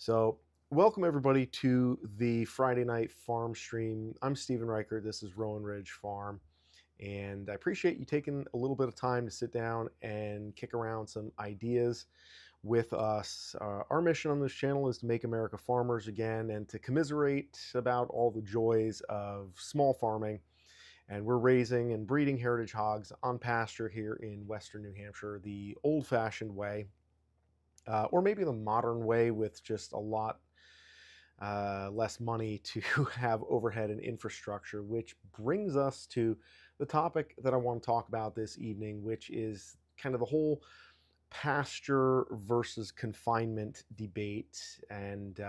So, welcome everybody to the Friday night farm stream. I'm Stephen Reichert. This is Rowan Ridge Farm, and I appreciate you taking a little bit of time to sit down and kick around some ideas with us. Our mission on this channel is to make America farmers again and to commiserate about all the joys of small farming. And we're raising and breeding heritage hogs on pasture here in Western New Hampshire, the old-fashioned way, or maybe the modern way with just a lot less money to have overhead and infrastructure, which brings us to the topic that I want to talk about this evening, which is kind of the whole pasture versus confinement debate. And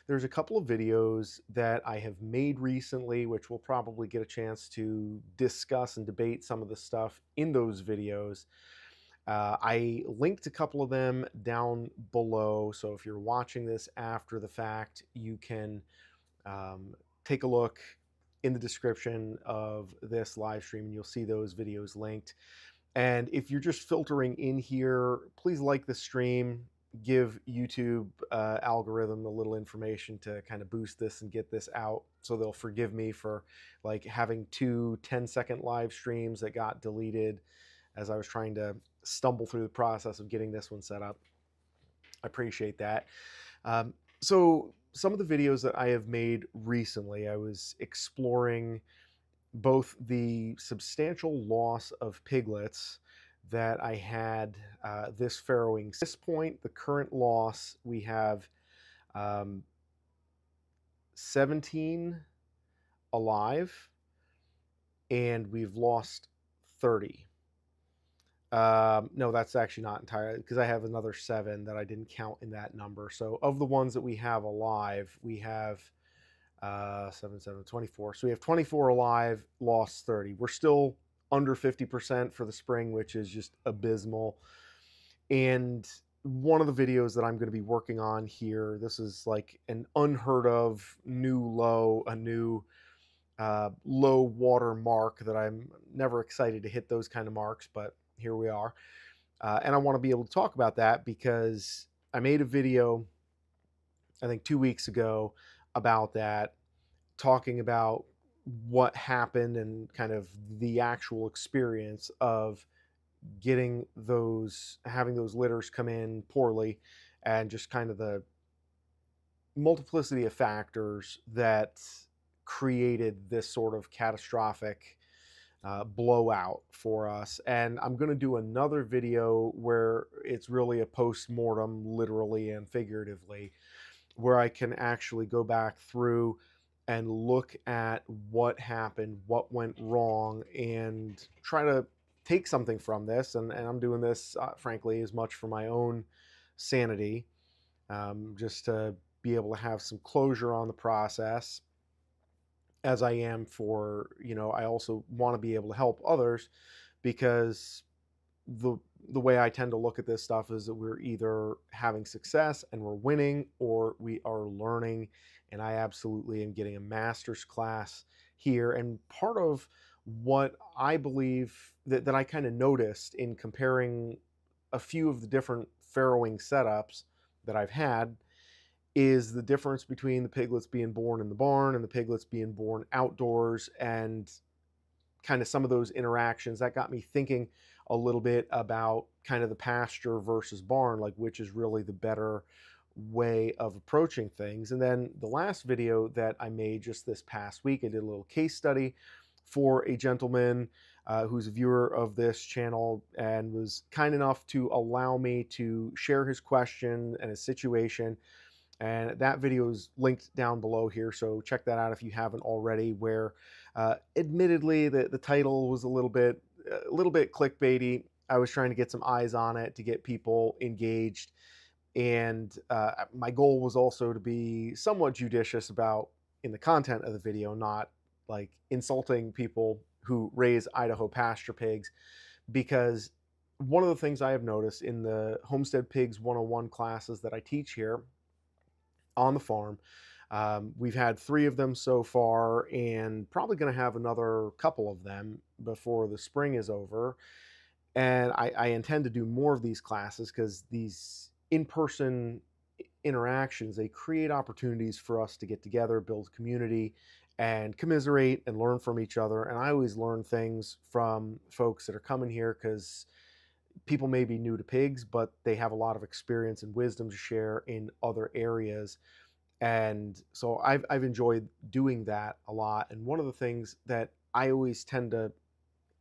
there's a couple of videos that I have made recently, which we'll probably get a chance to discuss and debate some of the stuff in those videos. I linked a couple of them down below, so if you're watching this after the fact, you can take a look in the description of this live stream and you'll see those videos linked. And if you're just filtering in here, please like the stream, give YouTube algorithm a little information to kind of boost this and get this out, so they'll forgive me for like having two 10-second live streams that got deleted as I was trying to stumble through the process of getting this one set up. I appreciate that. So some of the videos that I have made recently, I was exploring both the substantial loss of piglets that I had this farrowing. At this point, the current loss, we have 17 alive, and we've lost 30. No, that's actually not entirely, because I have another 7 that I didn't count in that number. So of the ones that we have alive, we have 7, 7, 24. So we have 24 alive, lost 30. We're still under 50% for the spring, which is just abysmal. And one of the videos that I'm going to be working on here, this is like an unheard of new low, a new low water mark that I'm never excited to hit those kind of marks, but here we are. And I want to be able to talk about that because I made a video, I think 2 weeks ago, about that, talking about what happened and kind of the actual experience of getting those, having those litters come in poorly, and just kind of the multiplicity of factors that created this sort of catastrophic blowout for us. And I'm going to do another video where it's really a post-mortem, literally and figuratively, where I can actually go back through and look at what happened, what went wrong, and try to take something from this. And I'm doing this, frankly, as much for my own sanity, just to be able to have some closure on the process, as I am for, I also want to be able to help others, because the way I tend to look at this stuff is that we're either having success and we're winning, or we are learning. And I absolutely am getting a master's class here. And part of what I believe that I kind of noticed in comparing a few of the different farrowing setups that I've had is the difference between the piglets being born in the barn and the piglets being born outdoors, and kind of some of those interactions that got me thinking a little bit about kind of the pasture versus barn, like which is really the better way of approaching things. And then the last video that I made just this past week, I did a little case study for a gentleman who's a viewer of this channel and was kind enough to allow me to share his question and his situation. And that video is linked down below here, so check that out if you haven't already, where admittedly the title was a little bit clickbaity. I was trying to get some eyes on it to get people engaged, and my goal was also to be somewhat judicious about in the content of the video, not like insulting people who raise Idaho pasture pigs, because one of the things I have noticed in the Homestead Pigs 101 classes that I teach here on the farm, we've had 3 of them so far, and probably going to have another couple of them before the spring is over. And I intend to do more of these classes, because these in-person interactions, they create opportunities for us to get together, build community, and commiserate and learn from each other. And I always learn things from folks that are coming here because people may be new to pigs, but they have a lot of experience and wisdom to share in other areas. And so I've enjoyed doing that a lot. And one of the things that I always tend to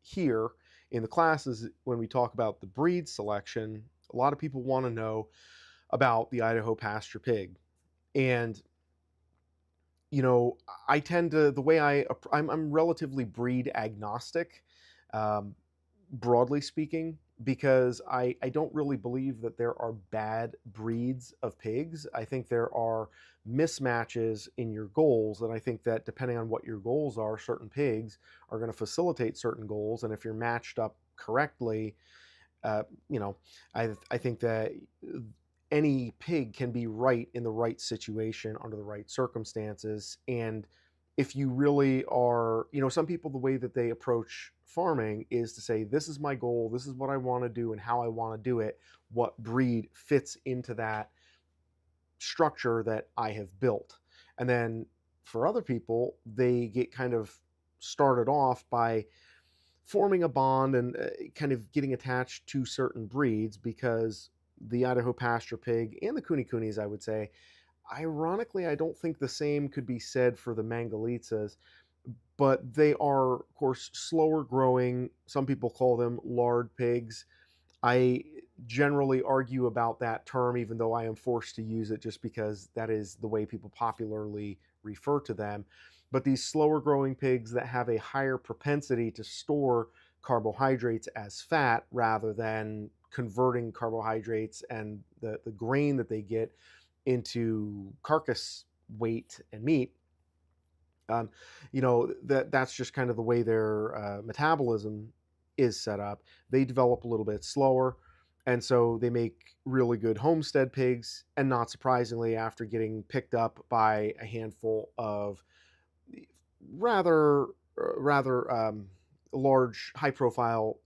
hear in the classes when we talk about the breed selection, a lot of people want to know about the Idaho pasture pig. And you know, I tend to the way I'm relatively breed agnostic, um, broadly speaking, because I don't really believe that there are bad breeds of pigs. I think there are mismatches in your goals, and I think that depending on what your goals are, certain pigs are going to facilitate certain goals, and if you're matched up correctly, you know, I think that any pig can be right in the right situation under the right circumstances. And if you really are, you know, some people, the way that they approach farming is to say, this is my goal, this is what I want to do and how I want to do it, what breed fits into that structure that I have built. And then for other people, they get kind of started off by forming a bond and kind of getting attached to certain breeds because the Idaho pasture pig and the Kuni I would say, ironically, I don't think the same could be said for the Mangalitsa's, but they are, of course, slower growing. Some people call them lard pigs. I generally argue about that term, even though I am forced to use it just because that is the way people popularly refer to them. But these slower growing pigs that have a higher propensity to store carbohydrates as fat rather than converting carbohydrates and the grain that they get into carcass weight and meat. um, that's just kind of the way their metabolism is set up. They develop a little bit slower, and so they make really good homestead pigs. And not surprisingly, after getting picked up by a handful of rather rather large, high-profile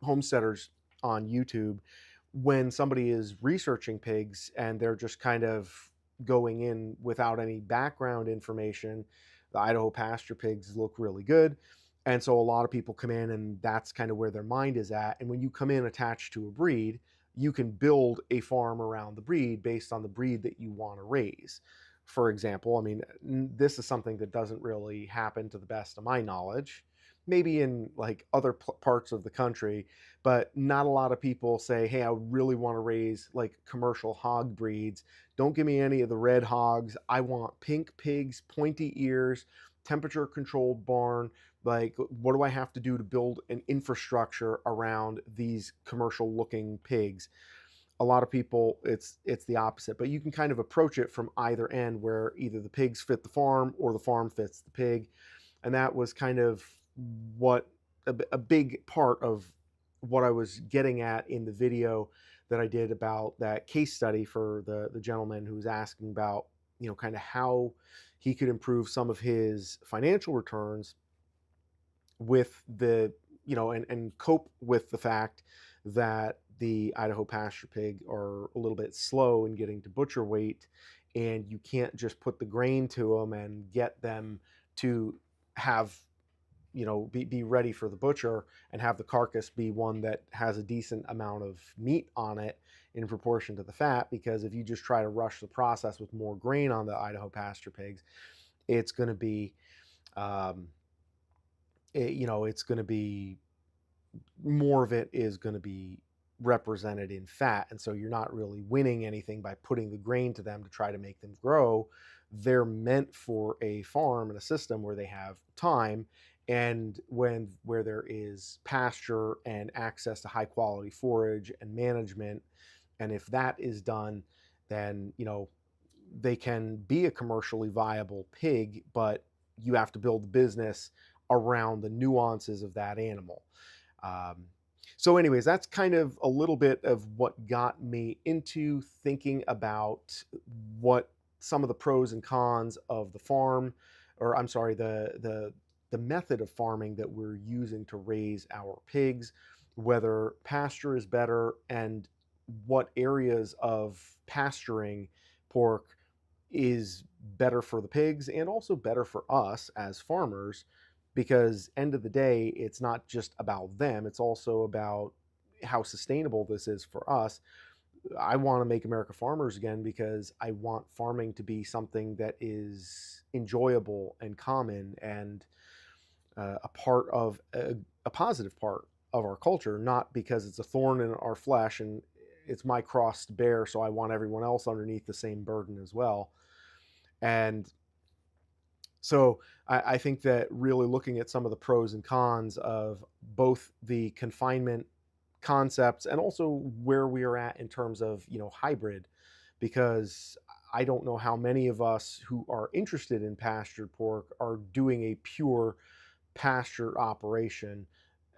homesteaders on YouTube, when somebody is researching pigs and they're just kind of going in without any background information, the Idaho pasture pigs look really good. And so a lot of people come in and that's kind of where their mind is at. And when you come in attached to a breed, you can build a farm around the breed based on the breed that you want to raise. For example, I mean, this is something that doesn't really happen to the best of my knowledge. Maybe in like other parts of the country, but not a lot of people say, hey, I really want to raise like commercial hog breeds. Don't give me any of the red hogs. I want pink pigs, pointy ears, temperature controlled barn. Like, what do I have to do to build an infrastructure around these commercial looking pigs? A lot of people, it's the opposite, but you can kind of approach it from either end, where either the pigs fit the farm or the farm fits the pig. And that was kind of what a big part of what I was getting at in the video that I did about that case study for the gentleman who was asking about, kind of how he could improve some of his financial returns with and cope with the fact that the Idaho pasture pig are a little bit slow in getting to butcher weight, and you can't just put the grain to them and get them to have, be ready for the butcher and have the carcass be one that has a decent amount of meat on it in proportion to the fat. Because if you just try to rush the process with more grain on the Idaho pasture pigs, it's going to be um, it's going to be more of it is going to be represented in fat. And so you're not really winning anything by putting the grain to them to try to make them grow. They're meant for a farm and a system where they have time, and where there is pasture and access to high quality forage and management. And if that is done, then they can be a commercially viable pig, but you have to build the business around the nuances of that animal. Um, so, anyways, that's kind of a little bit of what got me into thinking about what some of the pros and cons of the farm, or I'm sorry, the method of farming that we're using to raise our pigs, whether pasture is better, and what areas of pasturing pork is better for the pigs and also better for us as farmers, because end of the day, it's not just about them, it's also about how sustainable this is for us. I want to make America farmers again because I want farming to be something that is enjoyable and common and a part of a positive part of our culture, not because it's a thorn in our flesh and it's my cross to bear, so I want everyone else underneath the same burden as well. And so I think that really looking at some of the pros and cons of both the confinement concepts and also where we are at in terms of, hybrid, because I don't know how many of us who are interested in pastured pork are doing a pure pasture operation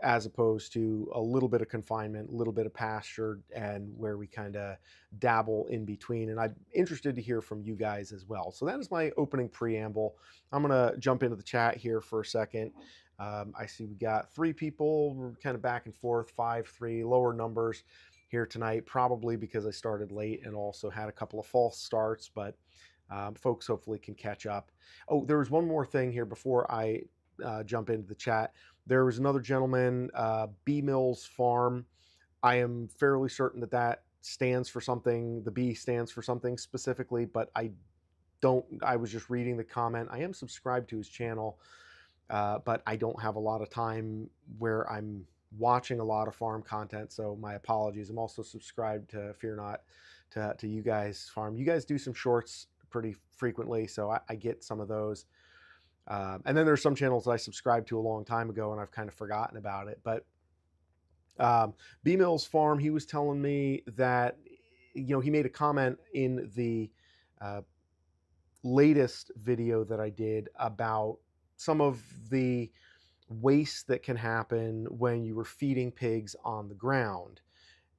as opposed to a little bit of confinement, a little bit of pasture, and where we kind of dabble in between. And I'm interested to hear from you guys as well. So that is my opening preamble. I'm going to jump into the chat here for a second. I see we got 3 people. We're kind of back and forth, 5, 3, lower numbers here tonight, probably because I started late and also had a couple of false starts, but folks hopefully can catch up. Oh, there was one more thing here before I jump into the chat. There was another gentleman, B Mills Farm. I am fairly certain that that stands for something. The B stands for something specifically, but I was just reading the comment. I am subscribed to his channel, but I don't have a lot of time where I'm watching a lot of farm content, so my apologies. I'm also subscribed to Fear Not, to you guys farm. You guys do some shorts pretty frequently, so I get some of those. And then there's some channels that I subscribed to a long time ago and I've kind of forgotten about it. But B Mills Farm, he was telling me that, he made a comment in the latest video that I did about some of the waste that can happen when you were feeding pigs on the ground.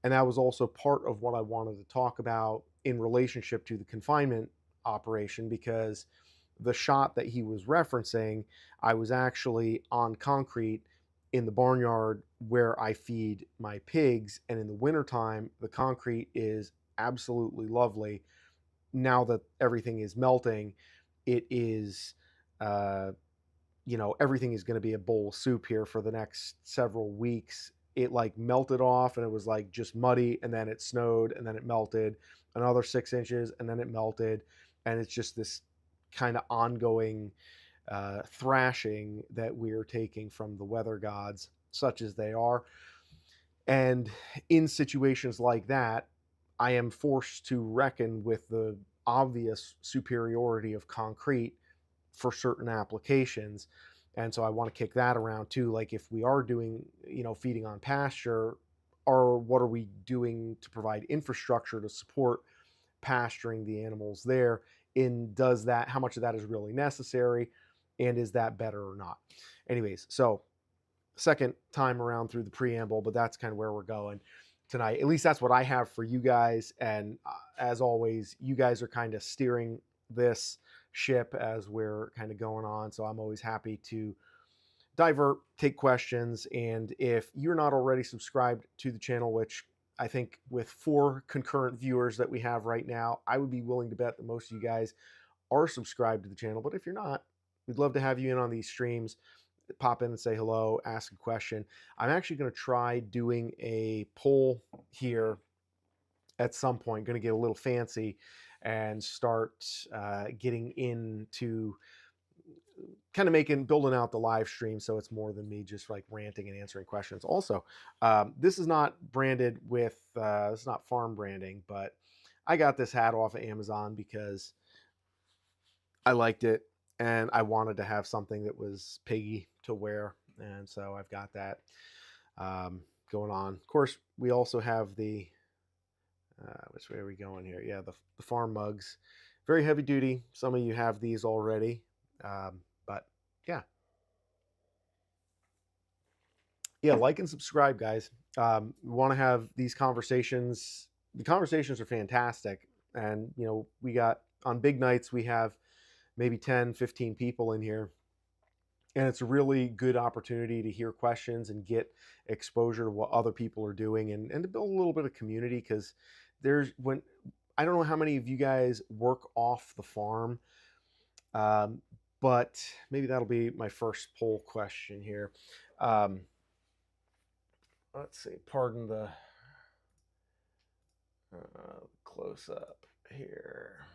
And that was also part of what I wanted to talk about in relationship to the confinement operation, because the shot that he was referencing, I was actually on concrete in the barnyard where I feed my pigs. And in the wintertime, the concrete is absolutely lovely. Now that everything is melting, it is, everything is going to be a bowl of soup here for the next several weeks. It like melted off and it was like just muddy, and then it snowed and then it melted another 6 inches and then it melted. And it's just this kind of ongoing thrashing that we're taking from the weather gods, such as they are. And in situations like that, I am forced to reckon with the obvious superiority of concrete for certain applications. And so I want to kick that around too. Like if we are doing, feeding on pasture, or what are we doing to provide infrastructure to support pasturing the animals there? How much of that is really necessary, and is that better or not? Anyways, so second time around through the preamble, but that's kind of where we're going tonight. At least that's what I have for you guys. And as always, you guys are kind of steering this ship as we're kind of going on. So I'm always happy to divert, take questions. And if you're not already subscribed to the channel, which I think with 4 concurrent viewers that we have right now, I would be willing to bet that most of you guys are subscribed to the channel. But if you're not, we'd love to have you in on these streams. Pop in and say hello, ask a question. I'm actually going to try doing a poll here at some point. Going to get a little fancy and start getting into kind of building out the live stream so it's more than me just like ranting and answering questions. Also, this is not branded with, this is not farm branding, but I got this hat off of Amazon because I liked it and I wanted to have something that was piggy to wear. And so I've got that going on. Of course, we also have the, which way are we going here? Yeah, the farm mugs, very heavy duty. Some of you have these already. But yeah, like and subscribe, guys. We want to have these conversations. The conversations are fantastic. And, we got on big nights, we have maybe 10, 15 people in here. And it's a really good opportunity to hear questions and get exposure to what other people are doing and to build a little bit of community, because when I don't know how many of you guys work off the farm, um, but maybe that'll be my first poll question here. Um, let's see. Pardon the close up here.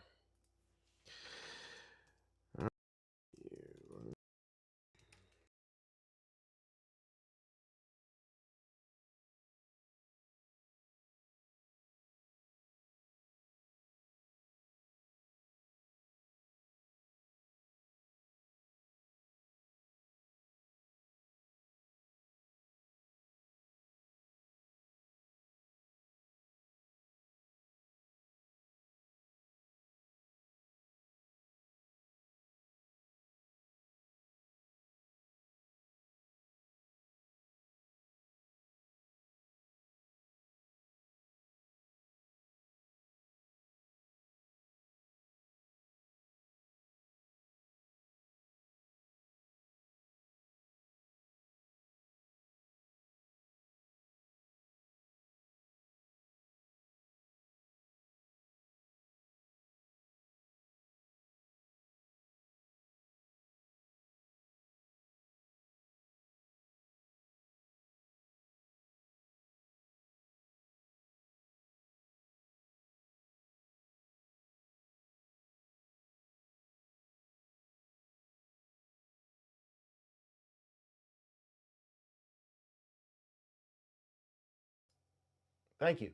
Thank you.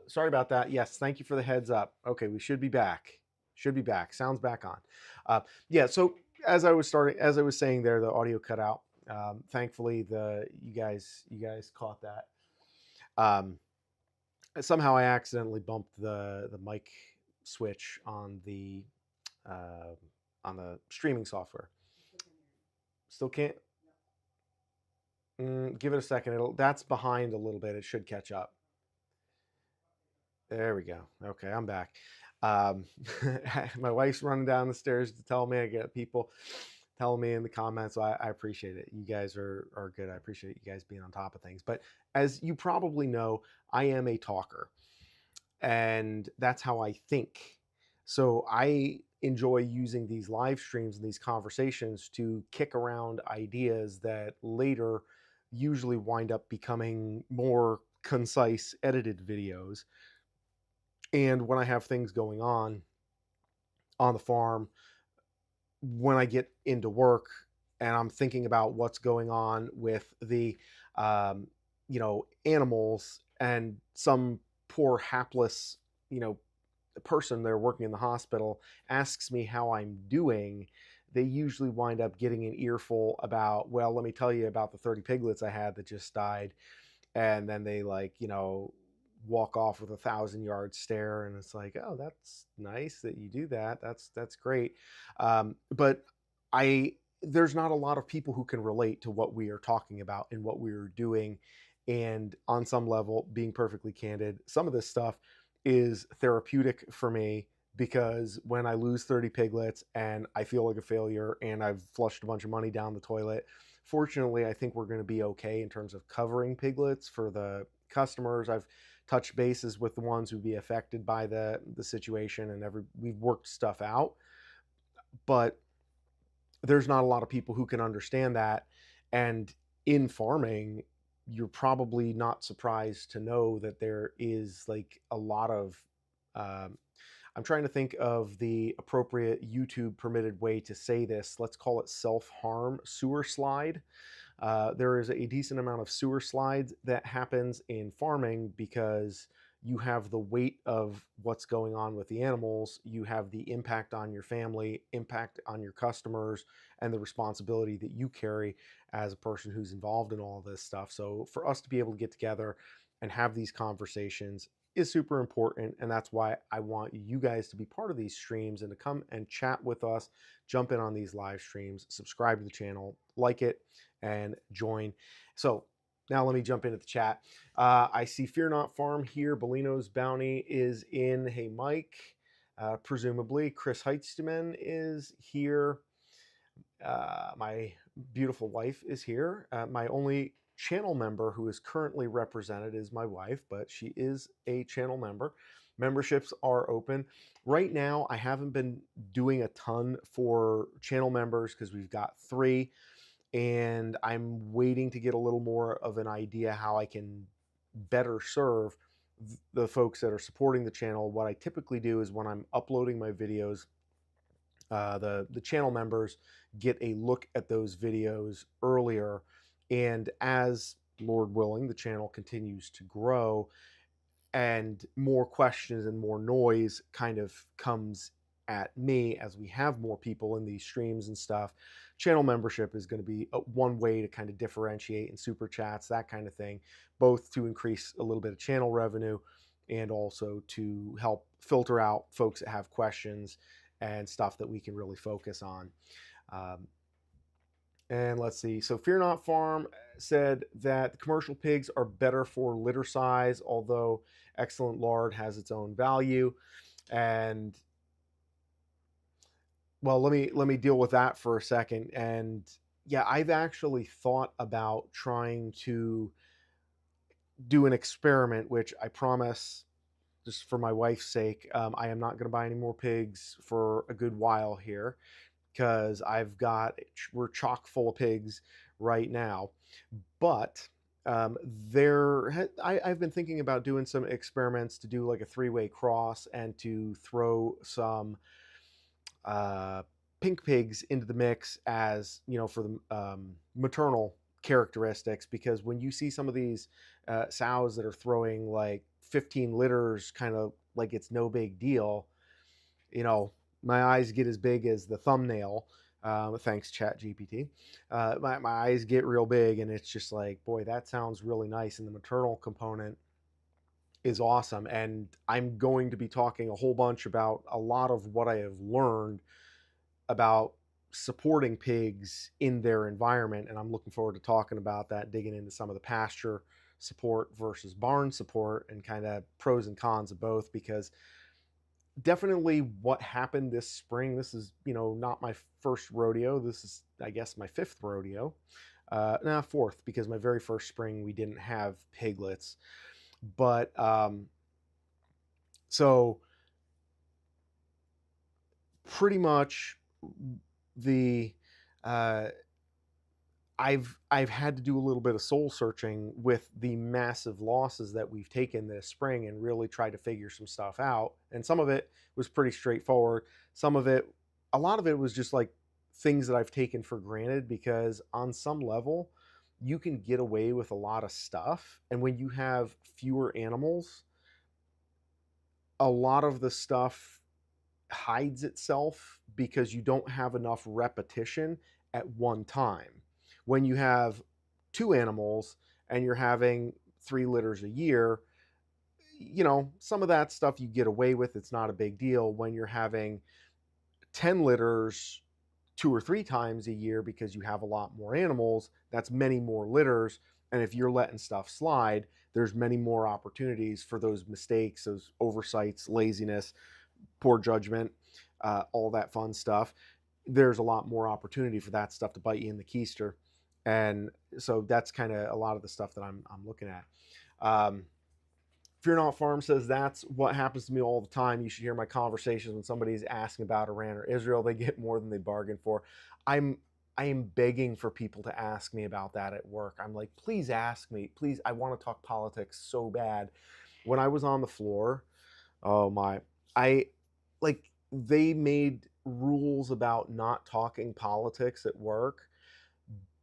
Sorry about that. Yes, thank you for the heads up. Okay, we should be back. Should be back. Sounds back on. Yeah. So as I was saying there, the audio cut out. Thankfully, the you guys caught that. Um, Somehow I accidentally bumped the mic switch uh, on the streaming software. Still can't. Give it a second. That's behind a little bit. It should catch up. There we go. Okay, I'm back. Um, my wife's running down the stairs to tell me. I get people telling me in the comments. So I appreciate it. You guys are good. I appreciate you guys being on top of things. But as you probably know, I am a talker, and that's how I think. So I enjoy using these live streams and these conversations to kick around ideas that later usually wind up becoming more concise edited videos. And when I have things going on the farm, when I get into work and I'm thinking about what's going on with the um, animals, and some poor hapless you know person there working in the hospital asks me how I'm doing, they usually wind up getting an earful about, well, let me tell you about the 30 piglets I had that just died. And then they walk off with 1,000 yard stare, and it's like, oh, that's nice that you do that. That's great. But I there's not a lot of people who can relate to what we are talking about and what we are doing. And on some level, being perfectly candid, some of this stuff is therapeutic for me, because when I lose 30 piglets and I feel like a failure and I've flushed a bunch of money down the toilet, fortunately, I think we're going to be okay in terms of covering piglets for the customers. I've touched bases with the ones who'd be affected by the situation, and we've worked stuff out. But there's not a lot of people who can understand that. And in farming, you're probably not surprised to know that there is like a lot of um, I'm trying to think of the appropriate YouTube permitted way to say this. Let's call it self-harm sewer slide. There is a decent amount of sewer slides that happens in farming, because you have the weight of what's going on with the animals, you have the impact on your family, impact on your customers, and the responsibility that you carry as a person who's involved in all of this stuff. So for us to be able to get together and have these conversations is super important, and that's why I want you guys to be part of these streams and to come and chat with us, jump in on these live streams, subscribe to the channel, like it, and join. So now let me jump into the chat. I see Fear Not Farm here. Bellino's Bounty is in. Hey, Mike. Presumably, Chris Heitzman is here. My beautiful wife is here. My only channel member who is currently represented is my wife, but she is a channel member. Memberships are open. Right now, I haven't been doing a ton for channel members because we've got 3, and I'm waiting to get a little more of an idea how I can better serve the folks that are supporting the channel. What I typically do is when I'm uploading my videos, the channel members get a look at those videos earlier, and as Lord willing, the channel continues to grow and more questions and more noise kind of comes at me as we have more people in these streams and stuff. Channel membership is going to be one way to kind of differentiate, and super chats, that kind of thing, both to increase a little bit of channel revenue and also to help filter out folks that have questions and stuff that we can really focus on. And let's see. So Fear Not Farm said that commercial pigs are better for litter size, although excellent lard has its own value. And well, let me deal with that for a second. And yeah, I've actually thought about trying to do an experiment, which I promise, just for my wife's sake, I am not going to buy any more pigs for a good while here, because we're chock full of pigs right now. But I've been thinking about doing some experiments to do like a 3-way cross and to throw some uh, pink pigs into the mix, as you know, for the maternal characteristics, because when you see some of these sows that are throwing like 15 litters kind of like it's no big deal, you know, my eyes get as big as the thumbnail. Thanks, Chat GPT. My eyes get real big, and it's just like, boy, that sounds really nice. And the maternal component is awesome. And I'm going to be talking a whole bunch about a lot of what I have learned about supporting pigs in their environment. And I'm looking forward to talking about that, digging into some of the pasture support versus barn support and kind of pros and cons of both, because definitely what happened this spring, this is, you know, not my first rodeo. This is, I guess, my 5th rodeo. 4th, because my very first spring we didn't have piglets. But so pretty much the uh, I've had to do a little bit of soul searching with the massive losses that we've taken this spring and really try to figure some stuff out. And some of it was pretty straightforward. Some of it, a lot of it was just like things that I've taken for granted, because on some level you can get away with a lot of stuff. And when you have fewer animals, a lot of the stuff hides itself because you don't have enough repetition at one time. When you have 2 animals and you're having 3 litters a year, you know, some of that stuff you get away with, it's not a big deal. When you're having 10 litters 2 or 3 times a year because you have a lot more animals, that's many more litters. And if you're letting stuff slide, there's many more opportunities for those mistakes, those oversights, laziness, poor judgment, all that fun stuff. There's a lot more opportunity for that stuff to bite you in the keister. And so that's kind of a lot of the stuff that I'm looking at. Fear Not Farm says, that's what happens to me all the time. You should hear my conversations when somebody's asking about Iran or Israel. They get more than they bargain for. I am begging for people to ask me about that at work. I'm like, please ask me. Please, I want to talk politics so bad. When I was on the floor, oh my, I like, they made rules about not talking politics at work,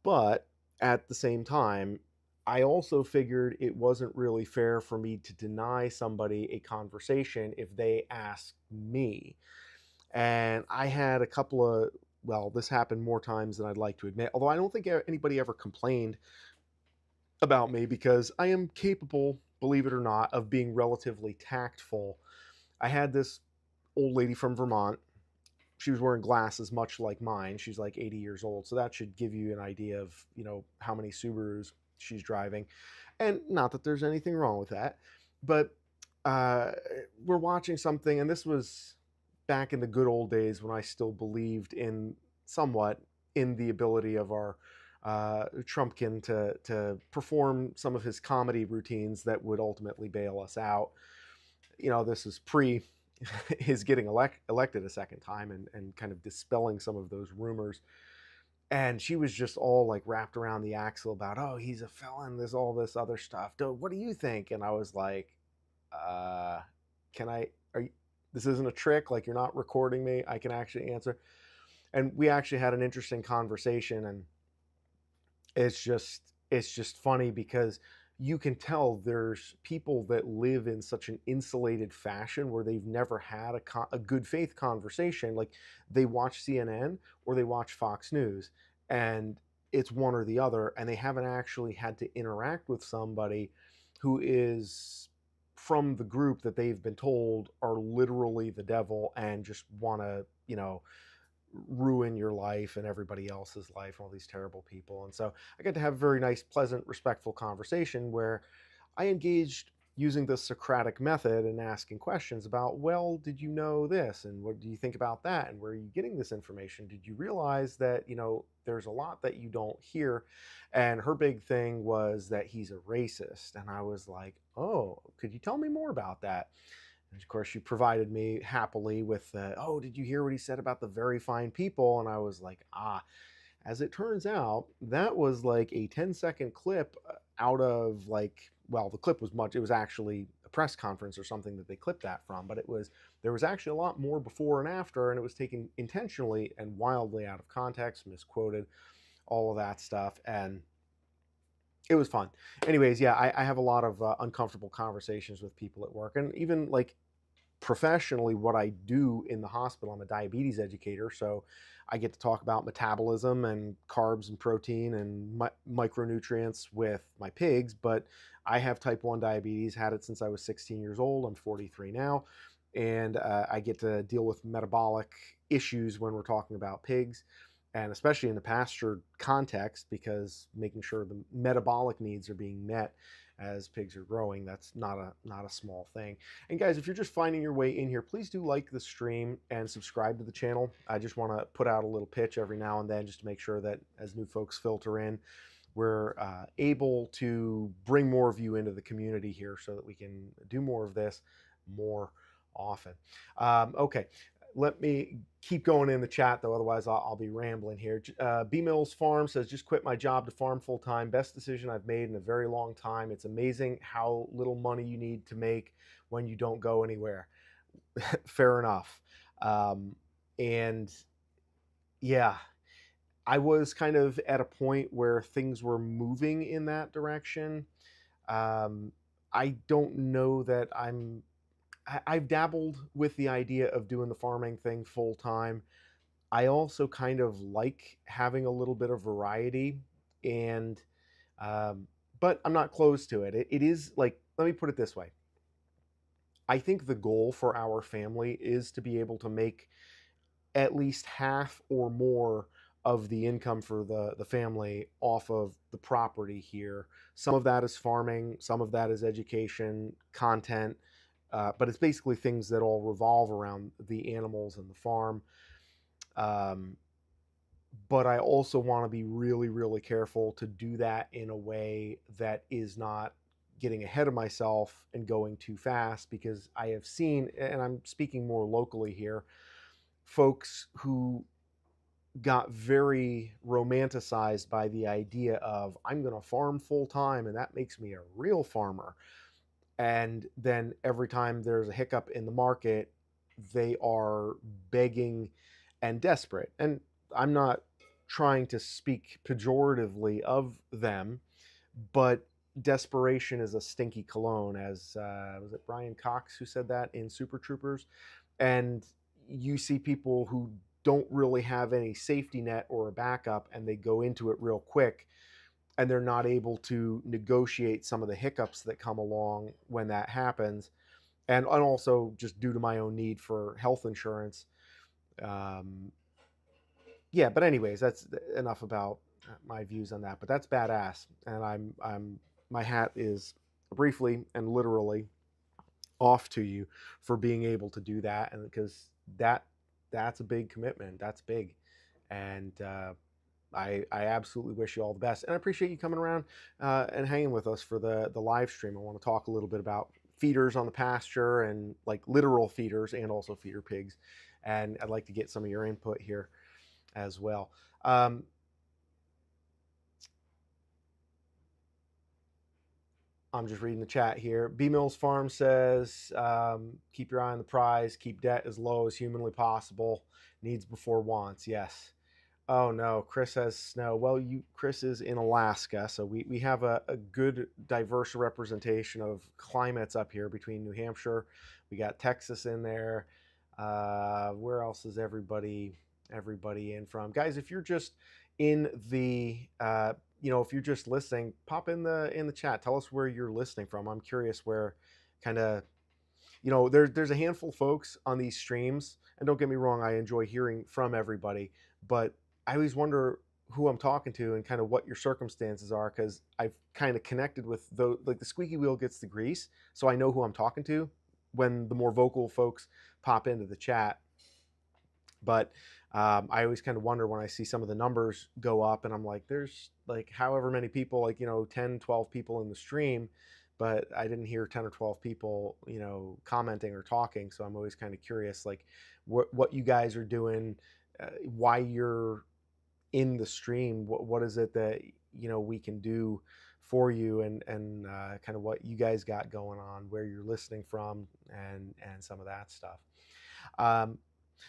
but at the same time, I also figured it wasn't really fair for me to deny somebody a conversation if they asked me. And I had a couple of, well, this happened more times than I'd like to admit, although I don't think anybody ever complained about me, because I am capable, believe it or not, of being relatively tactful. I had this old lady from Vermont. She was wearing glasses much like mine. She's like 80 years old. So that should give you an idea of, you know, how many Subarus she's driving. And not that there's anything wrong with that, but uh, we're watching something, and this was back in the good old days when I still believed in somewhat in the ability of our Trumpkin to perform some of his comedy routines that would ultimately bail us out. this is pre his getting elected a second time, and kind of dispelling some of those rumors. And she was just all like wrapped around the axle about, oh, he's a felon, there's all this other stuff. What do you think? And I was like, uh, can I, are you, this isn't a trick. Like, you're not recording me. I can actually answer. And we actually had an interesting conversation. And it's just funny because you can tell there's people that live in such an insulated fashion where they've never had a good faith conversation. Like, they watch CNN or they watch Fox News, and it's one or the other, and they haven't actually had to interact with somebody who is from the group that they've been told are literally the devil and just want to, ruin your life and everybody else's life, all these terrible people. And so I got to have a very nice, pleasant, respectful conversation where I engaged using the Socratic method and asking questions about, well, did you know this? And what do you think about that? And where are you getting this information? Did you realize that, there's a lot that you don't hear? And her big thing was that he's a racist. And I was like, oh, could you tell me more about that? And of course, she provided me happily with, oh, did you hear what he said about the very fine people? And I was like, as it turns out, that was like a 10-second clip out of like, well, the clip was it was actually a press conference or something that they clipped that from, but there was actually a lot more before and after, and it was taken intentionally and wildly out of context, misquoted, all of that stuff. And it was fun. Anyways, yeah, I have a lot of uncomfortable conversations with people at work, and even like professionally, what I do in the hospital, I'm a diabetes educator, so I get to talk about metabolism and carbs and protein and micronutrients with my pigs. But I have type 1 diabetes, had it since I was 16 years old. I'm 43 now, and I get to deal with metabolic issues when we're talking about pigs, and especially in the pasture context, because making sure the metabolic needs are being met as pigs are growing, that's not a small thing. And guys, if you're just finding your way in here, please do like the stream and subscribe to the channel. I just want to put out a little pitch every now and then just to make sure that as new folks filter in, we're able to bring more of you into the community here so that we can do more of this more often. Okay, let me keep going in the chat, though, otherwise I'll be rambling here. B Mills Farm says, just quit my job to farm full time. Best decision I've made in a very long time. It's amazing how little money you need to make when you don't go anywhere. Fair enough. And yeah, I was kind of at a point where things were moving in that direction. I don't know that I've dabbled with the idea of doing the farming thing full time. I also kind of like having a little bit of variety, and but I'm not closed to it. It is like, let me put it this way. I think the goal for our family is to be able to make at least half or more of the income for the family off of the property here. Some of that is farming, some of that is education, content, but it's basically things that all revolve around the animals and the farm. But I also want to be really, really careful to do that in a way that is not getting ahead of myself and going too fast, because I have seen, and I'm speaking more locally here, folks who got very romanticized by the idea of, I'm going to farm full time and that makes me a real farmer. And then every time there's a hiccup in the market, they are begging and desperate. And I'm not trying to speak pejoratively of them, but desperation is a stinky cologne, as was it Brian Cox who said that in Super Troopers? And you see people who don't really have any safety net or a backup, and they go into it real quick, and they're not able to negotiate some of the hiccups that come along when that happens. And also just due to my own need for health insurance. Yeah, but anyways, that's enough about my views on that. But that's badass, and my hat is briefly and literally off to you for being able to do that, and because that's a big commitment. That's big, and I absolutely wish you all the best, and I appreciate you coming around and hanging with us for the live stream. I want to talk a little bit about feeders on the pasture, and like literal feeders and also feeder pigs. And I'd like to get some of your input here as well. I'm just reading the chat here. B Mills Farm says, keep your eye on the prize, keep debt as low as humanly possible, needs before wants. Yes. Oh no, Chris has snow. Well, Chris is in Alaska, so we have a good diverse representation of climates up here between New Hampshire. We got Texas in there. Where else is everybody in from? Guys, if you're just in the if you're just listening, pop in the chat. Tell us where you're listening from. I'm curious where kind of there's a handful of folks on these streams, and don't get me wrong, I enjoy hearing from everybody, but I always wonder who I'm talking to and kind of what your circumstances are, because I've kind of connected with the squeaky wheel gets the grease, so I know who I'm talking to when the more vocal folks pop into the chat. But I always kind of wonder when I see some of the numbers go up, and I'm like, there's like however many people, like 10 12 people in the stream, but I didn't hear 10 or 12 people commenting or talking. So I'm always kind of curious, like what you guys are doing, why you're in the stream, what is it that we can do for you, and kind of what you guys got going on, where you're listening from, and some of that stuff.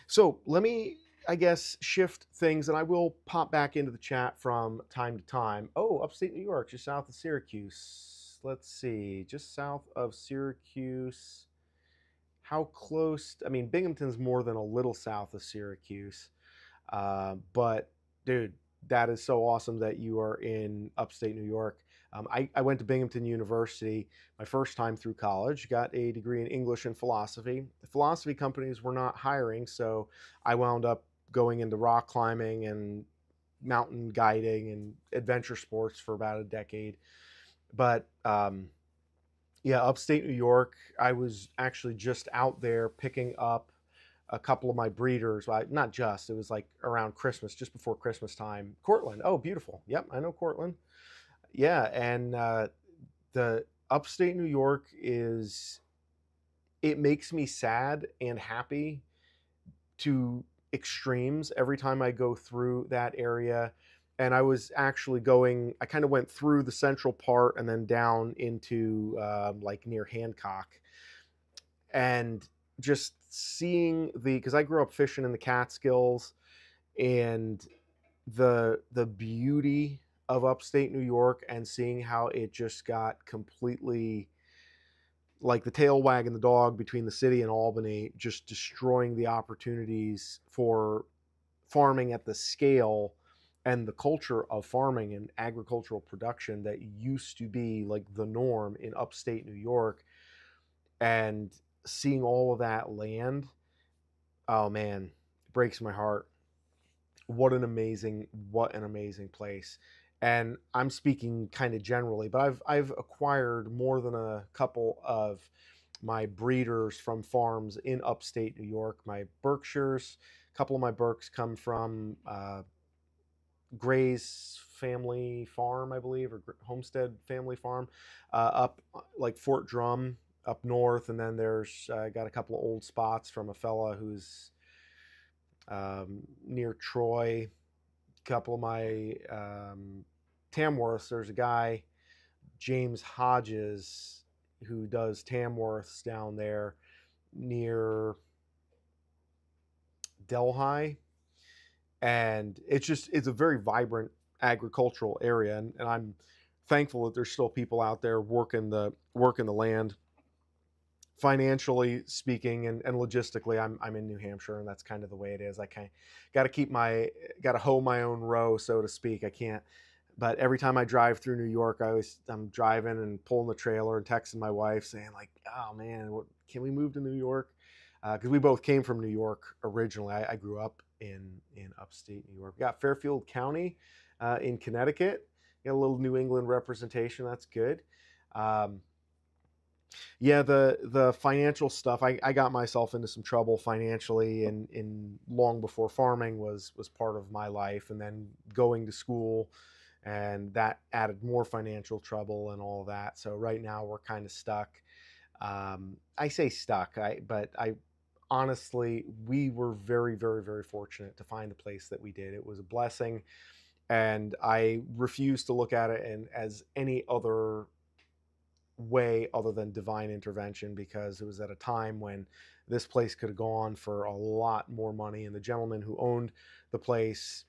So let me, I guess, shift things, and I will pop back into the chat from time to time. Oh, upstate New York, just south of Syracuse. Let's see, just south of Syracuse. How close? I mean, Binghamton's more than a little south of Syracuse. But dude, that is so awesome that you are in upstate New York. I went to Binghamton University my first time through college, got a degree in English and philosophy. The philosophy companies were not hiring, so I wound up going into rock climbing and mountain guiding and adventure sports for about a decade. But yeah, upstate New York, I was actually just out there picking up a couple of my breeders. Well, not just, it was like around Christmas, just before Christmas time. Cortland, oh, beautiful. Yep, I know Cortland. Yeah, and the upstate New York it makes me sad and happy to extremes every time I go through that area. And I was actually I kind of went through the central part and then down into like near Hancock, and just seeing because I grew up fishing in the Catskills, and the beauty of upstate New York, and seeing how it just got completely like the tail wagging the dog between the city and Albany, just destroying the opportunities for farming at the scale and the culture of farming and agricultural production that used to be like the norm in upstate New York. And seeing all of that land, oh man, it breaks my heart. What an amazing place. And I'm speaking kind of generally, but I've acquired more than a couple of my breeders from farms in upstate New York. My Berkshires, a couple of my Berks come from Gray's family farm, I believe, or Homestead family farm, up like Fort Drum up north. And then there's got a couple of old spots from a fella who's near Troy. A couple of my Tamworths, there's a guy, James Hodges, who does Tamworths down there near Delhi. And it's a very vibrant agricultural area, and I'm thankful that there's still people out there working the land. Financially speaking and logistically, I'm in New Hampshire, and that's kind of the way it is. I kind of got to hoe my own row, so to speak. I can't. But every time I drive through New York, I'm driving and pulling the trailer and texting my wife saying like, oh man, can we move to New York? Because we both came from New York originally. I grew up in upstate New York. We got Fairfield County in Connecticut. Got a little New England representation. That's good. Yeah, the financial stuff. I got myself into some trouble financially, in long before farming was part of my life, and then going to school, and that added more financial trouble and all of that. So right now we're kind of stuck. I say stuck, but I honestly, we were very, very, very fortunate to find the place that we did. It was a blessing, and I refuse to look at it as any other way other than divine intervention, because it was at a time when this place could have gone for a lot more money. And the gentleman who owned the place,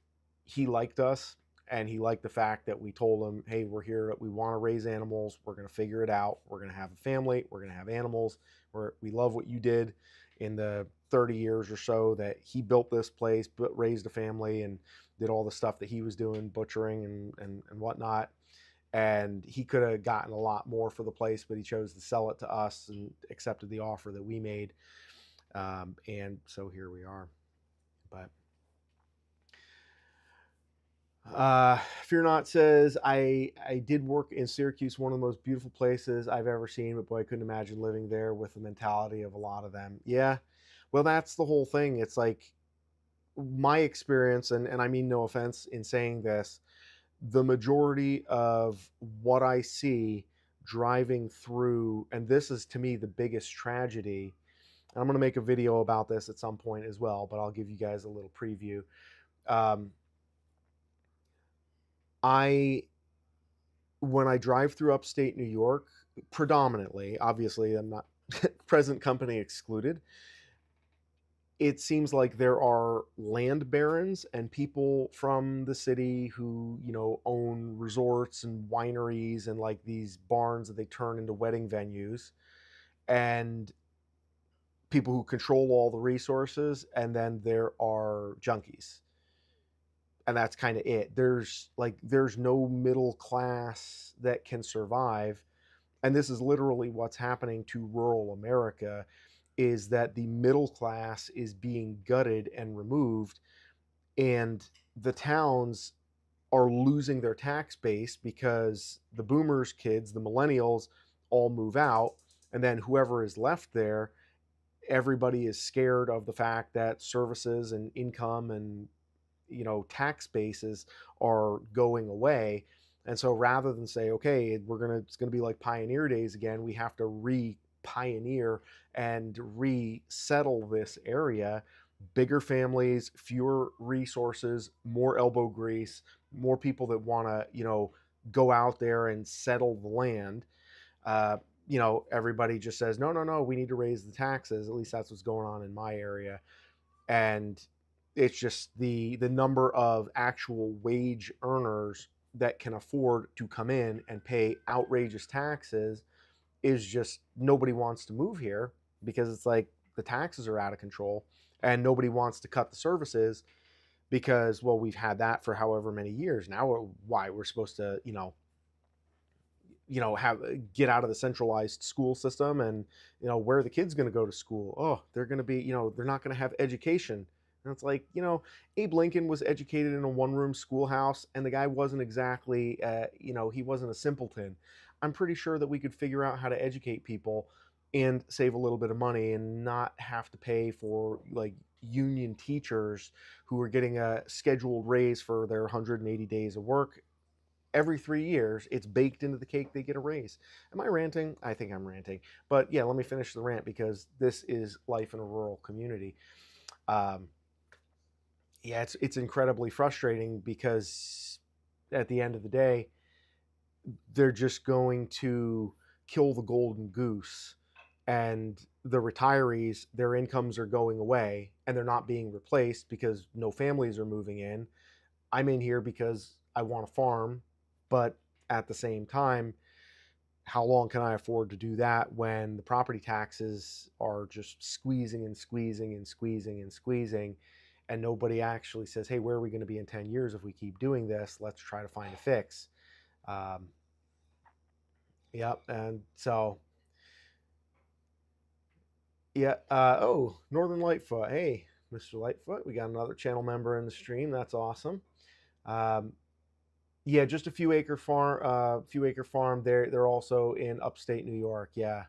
he liked us, and he liked the fact that we told him, hey, we're here, we want to raise animals, we're going to figure it out, we're going to have a family, we're going to have animals, we love what you did in the 30 years or so that he built this place, but raised a family and did all the stuff that he was doing, butchering and whatnot. And he could have gotten a lot more for the place, but he chose to sell it to us and accepted the offer that we made. And so here we are. But Fear Not says, I did work in Syracuse, one of the most beautiful places I've ever seen, but boy, I couldn't imagine living there with the mentality of a lot of them. Yeah, well, that's the whole thing. It's like my experience, and I mean no offense in saying this, the majority of what I see driving through, and this is to me the biggest tragedy. And I'm going to make a video about this at some point as well, but I'll give you guys a little preview. Um, I When I drive through upstate New York, predominantly, obviously, I'm not present company excluded, it seems like there are land barons and people from the city who, own resorts and wineries and like these barns that they turn into wedding venues, and people who control all the resources. And then there are junkies. And that's kind of it. There's no middle class that can survive. And this is literally what's happening to rural America, is that the middle class is being gutted and removed, and the towns are losing their tax base because the boomers kids, the millennials, all move out, and then whoever is left there, everybody is scared of the fact that services and income and tax bases are going away. And so rather than say, okay, it's gonna be like pioneer days again, we have to re-pioneer and resettle this area. Bigger families, fewer resources, more elbow grease, more people that want to go out there and settle the land. uh, Everybody just says, no, no, no, we need to raise the taxes. At least that's what's going on in my area. And it's just the number of actual wage earners that can afford to come in and pay outrageous taxes is just, nobody wants to move here, because it's like the taxes are out of control, and nobody wants to cut the services because, well, we've had that for however many years now. Why we're supposed to have get out of the centralized school system, and where are the kids going to go to school? Oh, they're going to be, they're not going to have education. And it's like, Abe Lincoln was educated in a one-room schoolhouse, and the guy wasn't exactly he wasn't a simpleton. I'm pretty sure that we could figure out how to educate people and save a little bit of money and not have to pay for like union teachers who are getting a scheduled raise for their 180 days of work every 3 years. It's baked into the cake, they get a raise. Am I ranting? I think I'm ranting. But yeah, let me finish the rant, because this is life in a rural community. Um, yeah, it's incredibly frustrating, because at the end of the day, they're just going to kill the golden goose, and the retirees, their incomes are going away and they're not being replaced because no families are moving in. I'm in here because I want to farm, but at the same time, how long can I afford to do that when the property taxes are just squeezing and squeezing and squeezing and squeezing, and nobody actually says, hey, where are we going to be in 10 years if we keep doing this? Let's try to find a fix. Um, yep. And so, yeah. Oh, Northern Lightfoot. Hey, Mr. Lightfoot, we got another channel member in the stream. That's awesome. Um, Yeah, just a few acre farm. They're also in upstate New York. Yeah,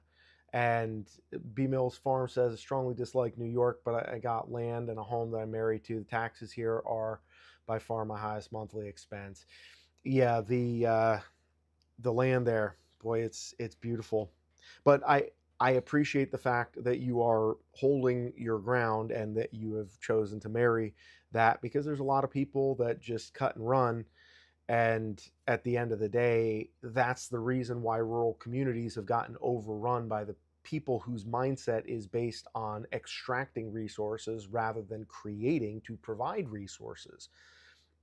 and B Mills Farm says, I strongly dislike New York, but I got land and a home that I'm married to. The taxes here are by far my highest monthly expense. Yeah, the land there, boy, it's beautiful. But I appreciate the fact that you are holding your ground and that you have chosen to marry that, because there's a lot of people that just cut and run. And at the end of the day, that's the reason why rural communities have gotten overrun by the people whose mindset is based on extracting resources rather than creating to provide resources.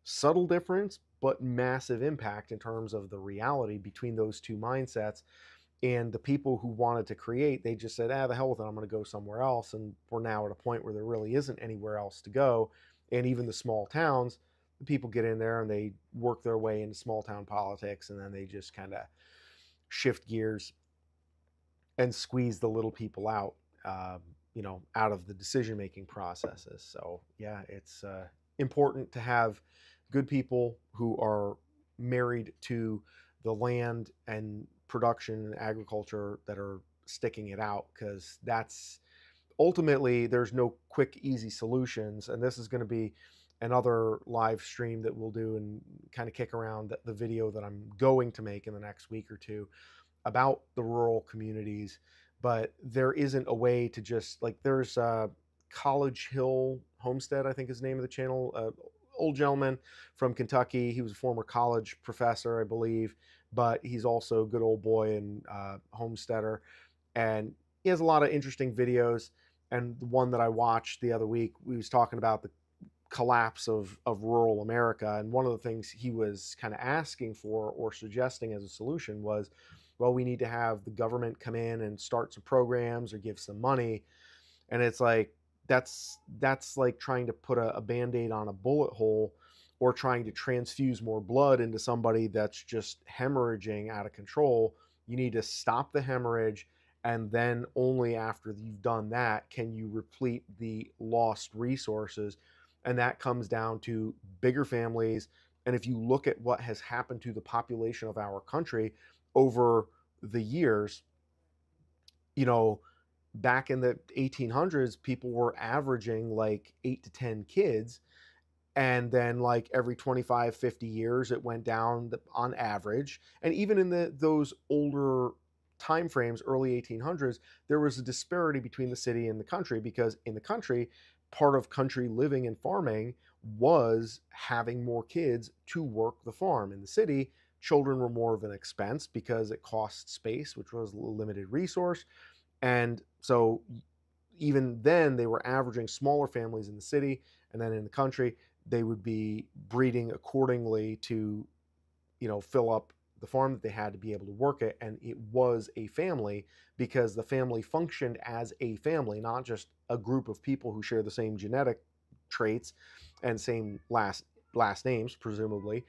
Subtle difference, but massive impact in terms of the reality between those two mindsets. And the people who wanted to create, they just said, the hell with it, I'm going to go somewhere else. And we're now at a point where there really isn't anywhere else to go. And even the small towns, the people get in there and they work their way into small town politics, and then they just kind of shift gears and squeeze the little people out, out of the decision making processes. So yeah, it's important to have good people who are married to the land and production and agriculture that are sticking it out, because that's ultimately, there's no quick easy solutions. And this is going to be another live stream that we'll do and kind of kick around the video that I'm going to make in the next week or two about the rural communities. But there isn't a way to just, like, there's College Hill Homestead, I think is the name of the channel. Old gentleman from Kentucky. He was a former college professor, I believe, but he's also a good old boy and homesteader. And he has a lot of interesting videos. And the one that I watched the other week, we was talking about the collapse of rural America. And one of the things he was kind of asking for or suggesting as a solution was, well, we need to have the government come in and start some programs or give some money. And it's like, that's like trying to put a band-aid on a bullet hole, or trying to transfuse more blood into somebody that's just hemorrhaging out of control. You need to stop the hemorrhage, and then only after you've done that can you replete the lost resources. And that comes down to bigger families. And if you look at what has happened to the population of our country over the years, you know, back in the 1800s, people were averaging like 8 to 10 kids. And then like every 25, 50 years, it went down on average. And even in those older time frames, early 1800s, there was a disparity between the city and the country, because in the country, part of country living and farming was having more kids to work the farm. In the city, children were more of an expense because it cost space, which was a limited resource. And so even then, they were averaging smaller families in the city, and then in the country, they would be breeding accordingly to, fill up the farm that they had to be able to work it. And it was a family because the family functioned as a family, not just a group of people who share the same genetic traits and same last names, presumably,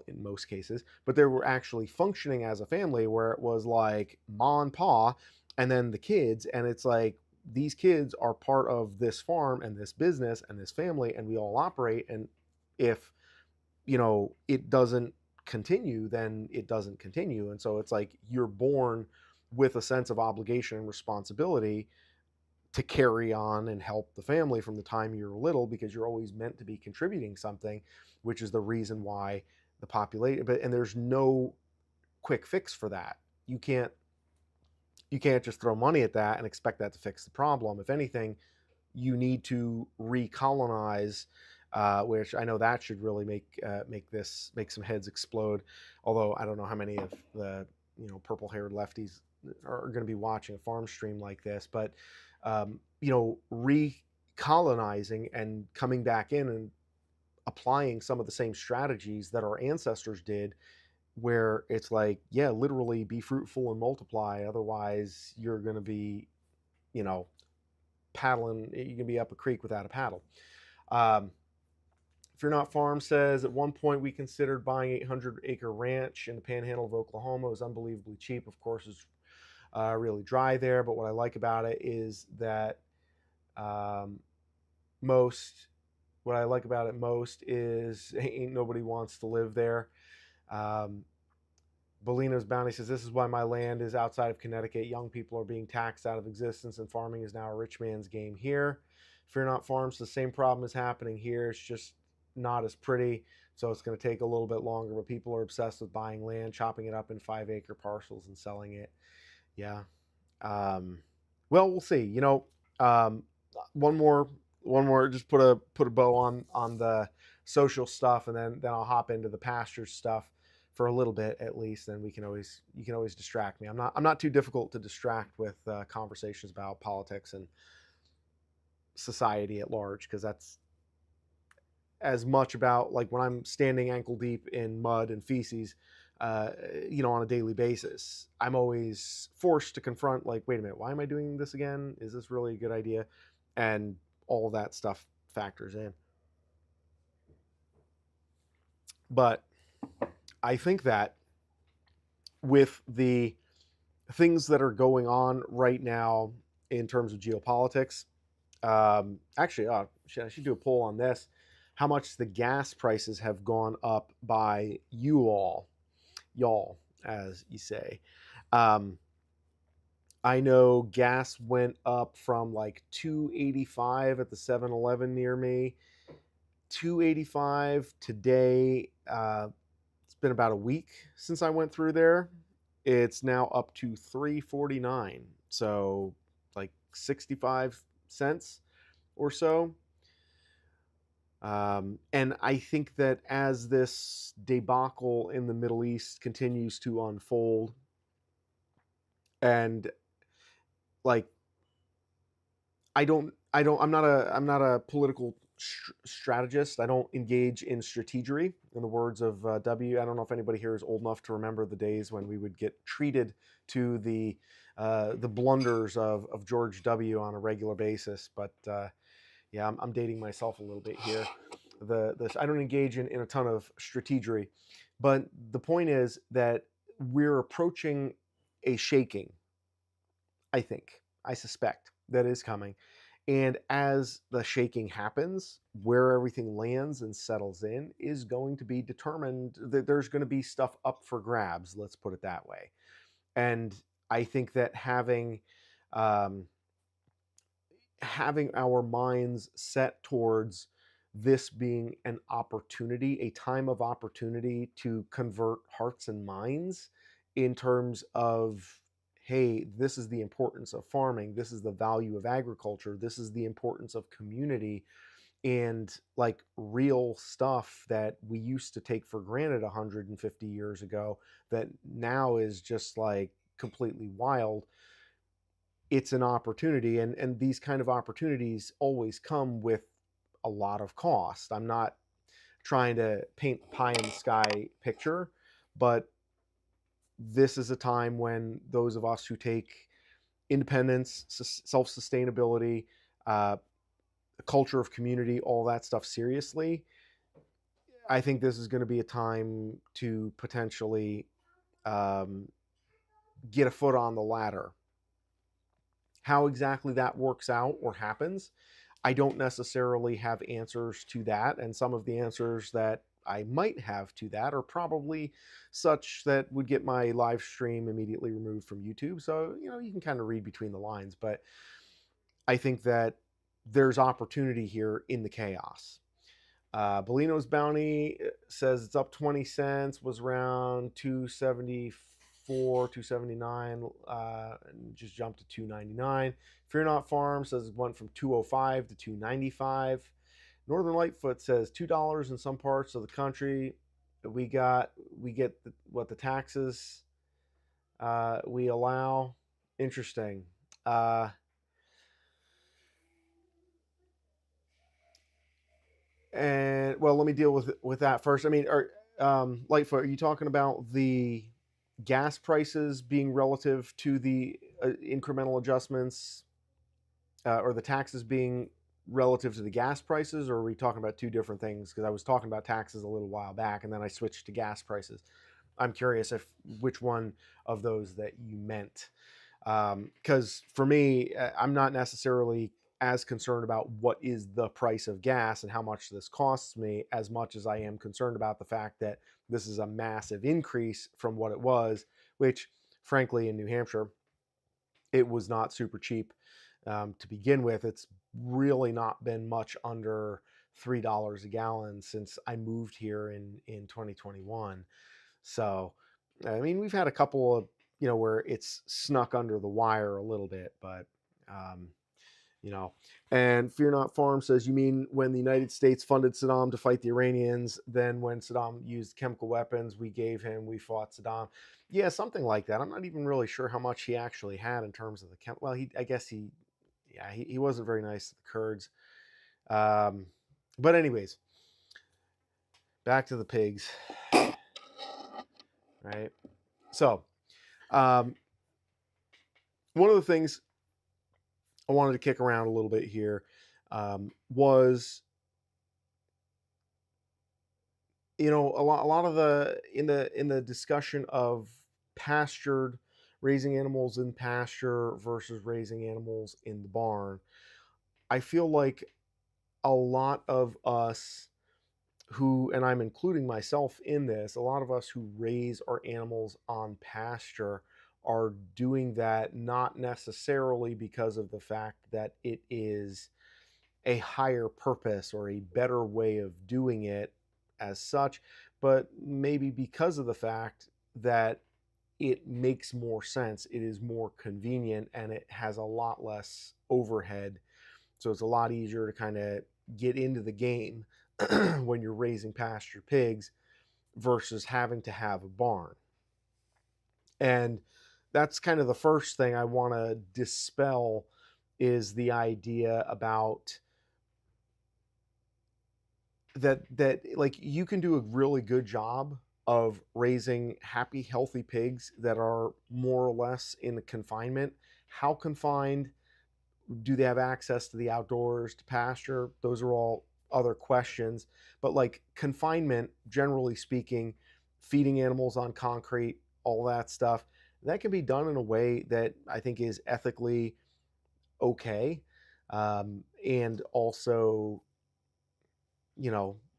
in most cases. But they were actually functioning as a family, where it was like ma and pa, and then the kids. And it's like, these kids are part of this farm and this business and this family, and we all operate. And if it doesn't continue, then it doesn't continue. And so it's like, you're born with a sense of obligation and responsibility to carry on and help the family from the time you're little, because you're always meant to be contributing something, which is the reason why the population. And there's no quick fix for that. You can't just throw money at that and expect that to fix the problem. If anything, you need to recolonize, which I know that should really make some heads explode. Although I don't know how many of the purple-haired lefties are going to be watching a farm stream like this, but recolonizing and coming back in and applying some of the same strategies that our ancestors did, where it's like, yeah, literally be fruitful and multiply. Otherwise, you're going to be, paddling. You can be up a creek without a paddle. If You're Not Farm says, at one point we considered buying 800-acre ranch in the panhandle of Oklahoma. It was unbelievably cheap. Of course, it's really dry there. But what I like about it is that most is ain't nobody wants to live there. Belino's Bounty says, this is why my land is outside of Connecticut. Young people are being taxed out of existence, and farming is now a rich man's game here. Fear Not Farms, the same problem is happening here. It's just not as pretty, so it's going to take a little bit longer. But people are obsessed with buying land, chopping it up in 5-acre parcels and selling it. Yeah. Um, well, we'll see. Um, one more, one more. Just put a bow on the social stuff, and then I'll hop into the pasture stuff for a little bit at least. Then you can always distract me. I'm not too difficult to distract with conversations about politics and society at large, because that's as much about like when I'm standing ankle deep in mud and feces, uh, on a daily basis. I'm always forced to confront, like, wait a minute, why am I doing this again? Is this really a good idea? And all that stuff factors in. But I think that with the things that are going on right now in terms of geopolitics, actually, I should do a poll on this. How much the gas prices have gone up by y'all, as you say. Um, I know gas went up from like 285 at the 7-Eleven near me, 285 today. It's been about a week since I went through there. It's now up to 349. So like 65 cents or so. And I think that as this debacle in the Middle East continues to unfold, and like I'm not a political strategist. I don't engage in strategery, in the words of W. I don't know if anybody here is old enough to remember the days when we would get treated to the blunders of George W. on a regular basis. But yeah, I'm dating myself a little bit here. I don't engage in a ton of strategery, but the point is that we're approaching a shaking. I suspect that is coming. And as the shaking happens, where everything lands and settles in is going to be determined. That there's going to be stuff up for grabs, let's put it that way. And I think that um, having our minds set towards this being an opportunity, a time of opportunity to convert hearts and minds in terms of, hey, this is the importance of farming, this is the value of agriculture, this is the importance of community, and like real stuff that we used to take for granted 150 years ago that now is just like completely wild. It's an opportunity, and these kind of opportunities always come with a lot of cost. I'm not trying to paint pie in the sky picture, but this is a time when those of us who take independence, self-sustainability, uh, a culture of community, all that stuff seriously, I think this is going to be a time to potentially um, get a foot on the ladder. How exactly that works out or happens, I don't necessarily have answers to that. And some of the answers that I might have to that are probably such that would get my live stream immediately removed from YouTube. So, you can kind of read between the lines. But I think that there's opportunity here in the chaos. Bolino's Bounty says it's up 20 cents, was around 274, 279, and just jumped to 299. Fear Not Farm says it went from 205 to 295. Northern Lightfoot says $2 in some parts of the country. We get what the taxes we allow. Interesting. And well, let me deal with that first. I mean, Lightfoot, are you talking about the gas prices being relative to the incremental adjustments, or the taxes being relative to the gas prices, or are we talking about two different things? Because I was talking about taxes a little while back, and then I switched to gas prices. I'm curious if which one of those that you meant. Because for me, I'm not necessarily as concerned about what is the price of gas and how much this costs me, as much as I am concerned about the fact that this is a massive increase from what it was, which frankly in New Hampshire, it was not super cheap to begin with. It's really not been much under $3 a gallon since I moved here in 2021. So, I mean, we've had a couple of where it's snuck under the wire a little bit, but um, you know. And Fear Not Farm says, you mean when the United States funded Saddam to fight the Iranians, then when Saddam used chemical weapons, we fought Saddam. Yeah, something like that. I'm not even really sure how much he actually had in terms of the well, I guess he wasn't very nice to the Kurds. Um, but anyways, back to the pigs, right? So, um, one of the things I wanted to kick around a little bit here was, a lot of the in the discussion of pastured, raising animals in pasture versus raising animals in the barn. I feel like a lot of us who, and I'm including myself in this, a lot of us who raise our animals on pasture are doing that not necessarily because of the fact that it is a higher purpose or a better way of doing it as such, but maybe because of the fact that it makes more sense, it is more convenient, and it has a lot less overhead. So it's a lot easier to kind of get into the game when you're raising pasture pigs versus having to have a barn. And that's kind of the first thing I want to dispel, is the idea about that like you can do a really good job of raising happy, healthy pigs that are more or less in the confinement. How confined? Do they have access to the outdoors, to pasture? Those are all other questions. But like confinement, generally speaking, feeding animals on concrete, all that stuff, that can be done in a way that I think is ethically okay, and also,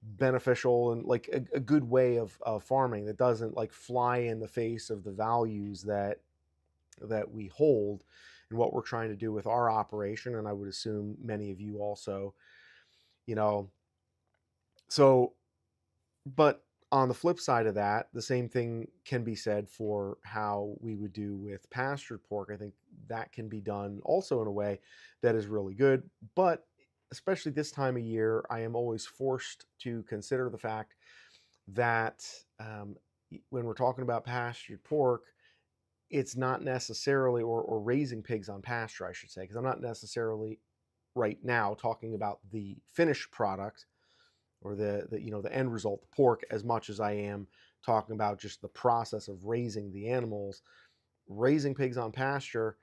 beneficial, and like a good way of farming that doesn't like fly in the face of the values that we hold and what we're trying to do with our operation. And I would assume many of you also, you know. So, but on the flip side of that, the same thing can be said for how we would do with pastured pork. I think that can be done also in a way that is really good. But especially this time of year, I am always forced to consider the fact that when we're talking about pastured pork, it's not necessarily, or raising pigs on pasture, I should say, because I'm not necessarily right now talking about the finished product, or the end result, the pork, as much as I am talking about just the process of raising the animals. Raising pigs on pasture,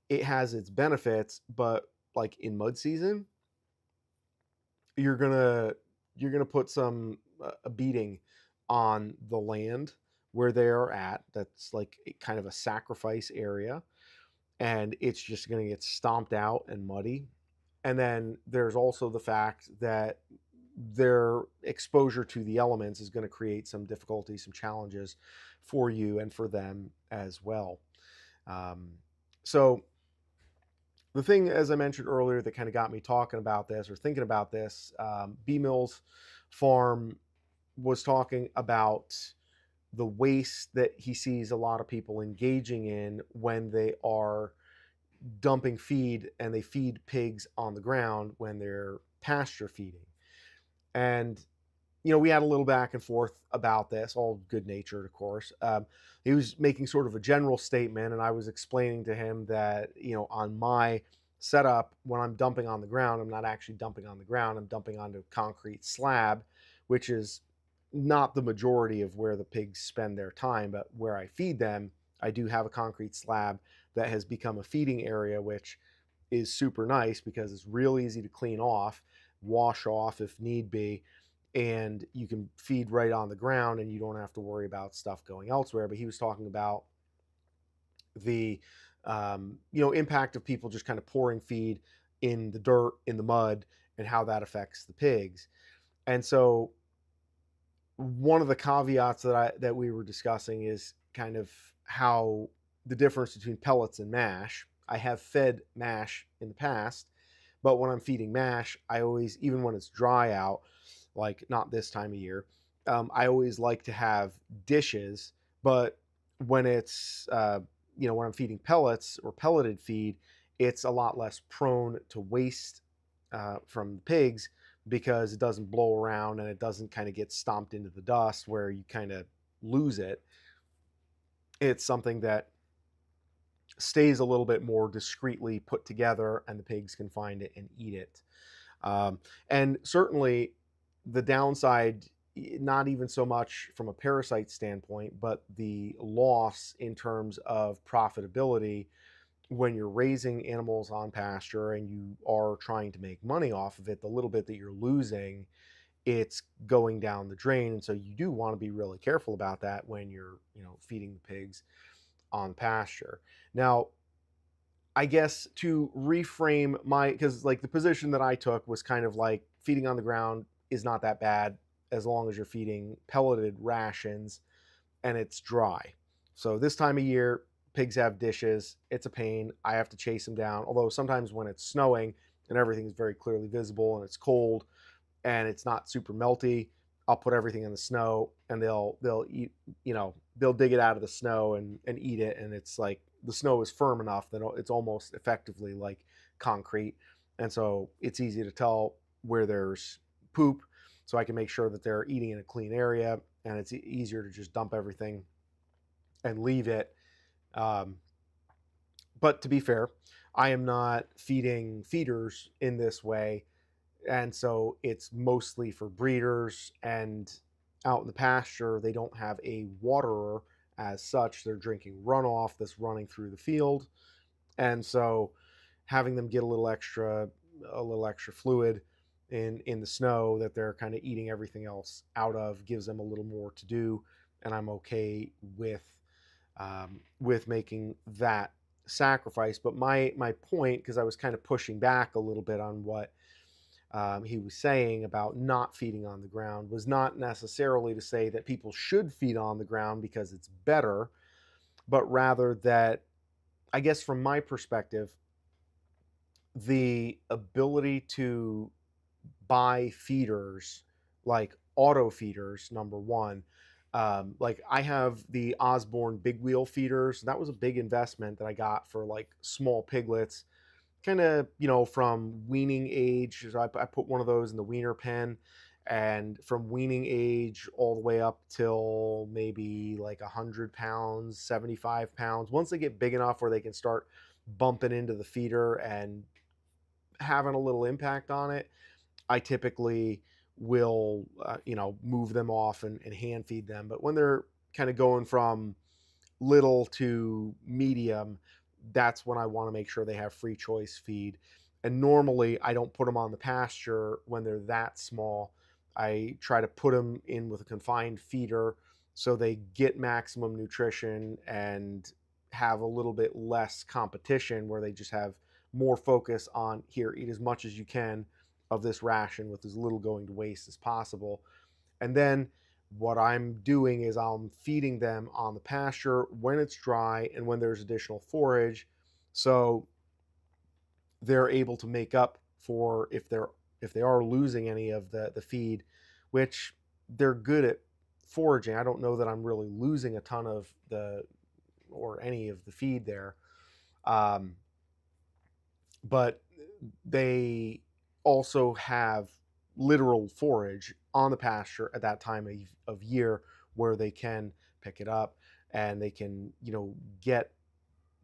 it has its benefits, but like in mud season, you're gonna you're gonna put some a beating on the land where they are at. That's like kind of a sacrifice area, and it's just going to get stomped out and muddy. And then there's also the fact that their exposure to the elements is going to create some difficulties, some challenges for you and for them as well. Um, so the thing, as I mentioned earlier, that kind of got me talking about this or thinking about this, B Mills Farm was talking about the waste that he sees a lot of people engaging in when they are dumping feed, and they feed pigs on the ground when they're pasture feeding. And we had a little back and forth about this, all good natured, of course. He was making sort of a general statement, and I was explaining to him that, on my setup, when I'm dumping on the ground, I'm not actually dumping on the ground, I'm dumping onto concrete slab, which is not the majority of where the pigs spend their time, but where I feed them, I do have a concrete slab that has become a feeding area, which is super nice because it's real easy to clean off, wash off if need be, and you can feed right on the ground and you don't have to worry about stuff going elsewhere. But he was talking about the impact of people just kind of pouring feed in the dirt, in the mud, and how that affects the pigs. And so one of the caveats that we were discussing is kind of how the difference between pellets and mash. I have fed mash in the past, but when I'm feeding mash, I always, even when it's dry out, like not this time of year, I always like to have dishes. But when it's when I'm feeding pellets or pelleted feed, it's a lot less prone to waste from the pigs because it doesn't blow around and it doesn't kind of get stomped into the dust where you kind of lose it. It's something that stays a little bit more discreetly put together and the pigs can find it and eat it. And certainly the downside, not even so much from a parasite standpoint, but the loss in terms of profitability when you're raising animals on pasture and you are trying to make money off of it, the little bit that you're losing, it's going down the drain. And so you do want to be really careful about that when you're, feeding the pigs on pasture. Now, I guess to reframe because like the position that I took was kind of like feeding on the ground is not that bad as long as you're feeding pelleted rations and it's dry. So this time of year, pigs have dishes. It's a pain. I have to chase them down. Although sometimes when it's snowing and everything is very clearly visible and it's cold and it's not super melty, I'll put everything in the snow and they'll eat, they'll dig it out of the snow and eat it. And it's like the snow is firm enough that it's almost effectively like concrete. And so it's easy to tell where there's poop. So I can make sure that they're eating in a clean area and it's easier to just dump everything and leave it. Um, but to be fair, I am not feeding feeders in this way. And so it's mostly for breeders, and out in the pasture, they don't have a waterer as such. They're drinking runoff that's running through the field. And so having them get a little extra fluid in the snow that they're kind of eating everything else out of gives them a little more to do. And I'm okay with making that sacrifice. But my point, because I was kind of pushing back a little bit on what he was saying about not feeding on the ground, was not necessarily to say that people should feed on the ground because it's better, but rather that, I guess from my perspective, the ability to buy feeders, like auto feeders, number one. Like I have the Osborne big wheel feeders. That was a big investment that I got for like small piglets, kind of, from weaning age. So I put one of those in the weaner pen, and from weaning age all the way up till maybe like 100 pounds, 75 pounds. Once they get big enough where they can start bumping into the feeder and having a little impact on it, I typically will, move them off and hand feed them. But when they're kind of going from little to medium, that's when I want to make sure they have free choice feed. And normally I don't put them on the pasture when they're that small. I try to put them in with a confined feeder so they get maximum nutrition and have a little bit less competition, where they just have more focus on, here, eat as much as you can of this ration with as little going to waste as possible. And then what I'm doing is I'm feeding them on the pasture when it's dry and when there's additional forage. So they're able to make up for if they are losing any of the feed, which they're good at foraging. I don't know that I'm really losing a ton of any of the feed there. Um, but they also have literal forage on the pasture at that time of year where they can pick it up and they can, get,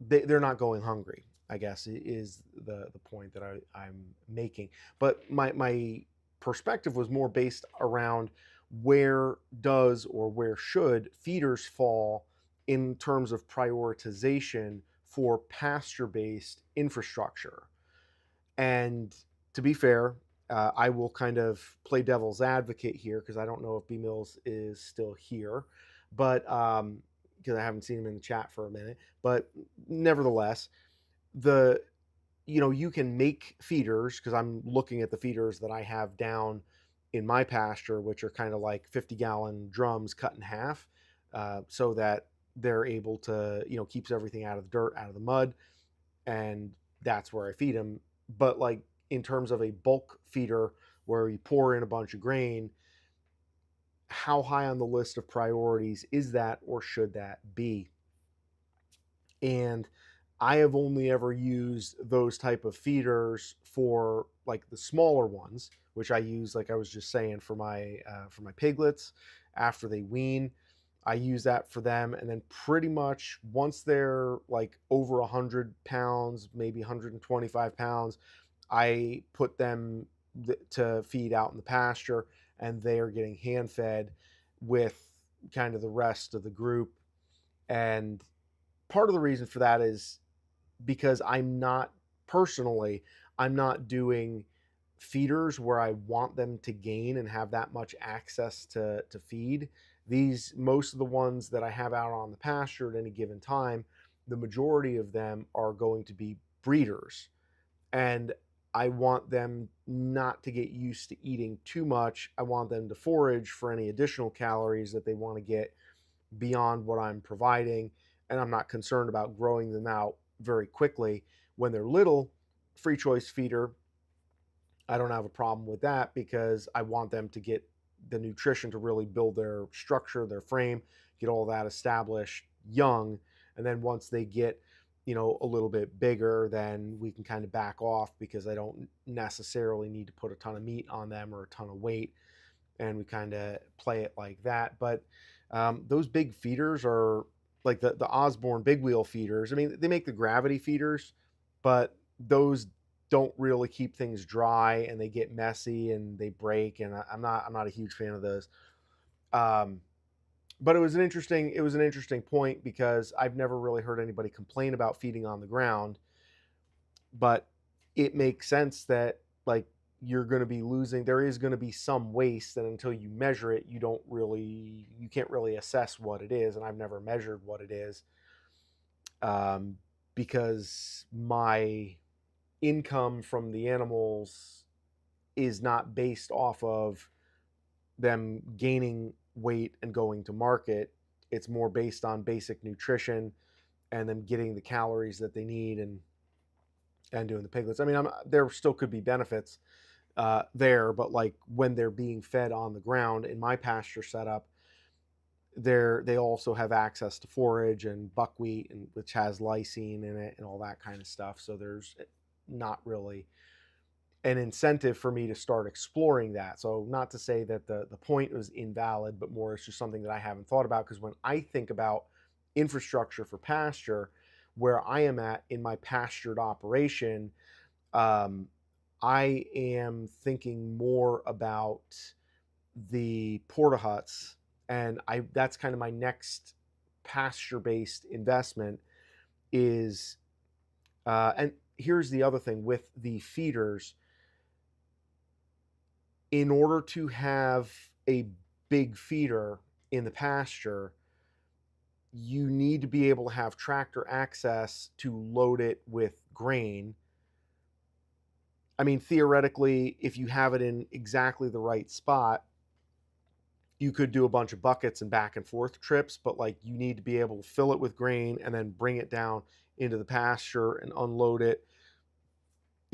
they're not going hungry, I guess, is the point that I'm making. But my perspective was more based around where does or where should feeders fall in terms of prioritization for pasture-based infrastructure. And to be fair, I will kind of play devil's advocate here because I don't know if B Mills is still here, but because I haven't seen him in the chat for a minute. But nevertheless, the you can make feeders, because I'm looking at the feeders that I have down in my pasture, which are kind of like 50-gallon drums cut in half, so that they're able to, keeps everything out of the dirt, out of the mud, and that's where I feed them. But like in terms of a bulk feeder where you pour in a bunch of grain, how high on the list of priorities is that, or should that be? And I have only ever used those type of feeders for like the smaller ones, which I use, like I was just saying, for my piglets after they wean. I use that for them, and then pretty much once they're like over 100 pounds, maybe 125 pounds, I put them to feed out in the pasture, and they are getting hand fed with kind of the rest of the group. And part of the reason for that is because personally, I'm not doing feeders where I want them to gain and have that much access to feed. Most of the ones that I have out on the pasture at any given time, the majority of them are going to be breeders. And I want them not to get used to eating too much. I want them to forage for any additional calories that they want to get beyond what I'm providing. And I'm not concerned about growing them out very quickly. When they're little, free choice feeder, I don't have a problem with that because I want them to get the nutrition to really build their structure, their frame, get all that established young. And then once they get, a little bit bigger, then we can kind of back off because I don't necessarily need to put a ton of meat on them or a ton of weight. And we kind of play it like that. But those big feeders are like the Osborne big wheel feeders. I mean, they make the gravity feeders, but those don't really keep things dry, and they get messy and they break. And I'm not a huge fan of those. Um, but it was an interesting point because I've never really heard anybody complain about feeding on the ground, but it makes sense that like there is going to be some waste, and until you measure it, you can't really assess what it is. And I've never measured what it is, um, because my income from the animals is not based off of them gaining weight and going to market. It's more based on basic nutrition and them getting the calories that they need, and doing the piglets. I mean, there still could be benefits there, but like when they're being fed on the ground in my pasture setup, they also have access to forage and buckwheat, and which has lysine in it and all that kind of stuff. So there's not really an incentive for me to start exploring that. So not to say that the point was invalid, but more it's just something that I haven't thought about, because when I think about infrastructure for pasture, where I am at in my pastured operation, um, I am thinking more about the porta huts, and I that's kind of my next pasture-based investment is. And here's the other thing with the feeders: in order to have a big feeder in the pasture, you need to be able to have tractor access to load it with grain. I mean, theoretically, if you have it in exactly the right spot, you could do a bunch of buckets and back and forth trips, but like you need to be able to fill it with grain and then bring it down into the pasture and unload it,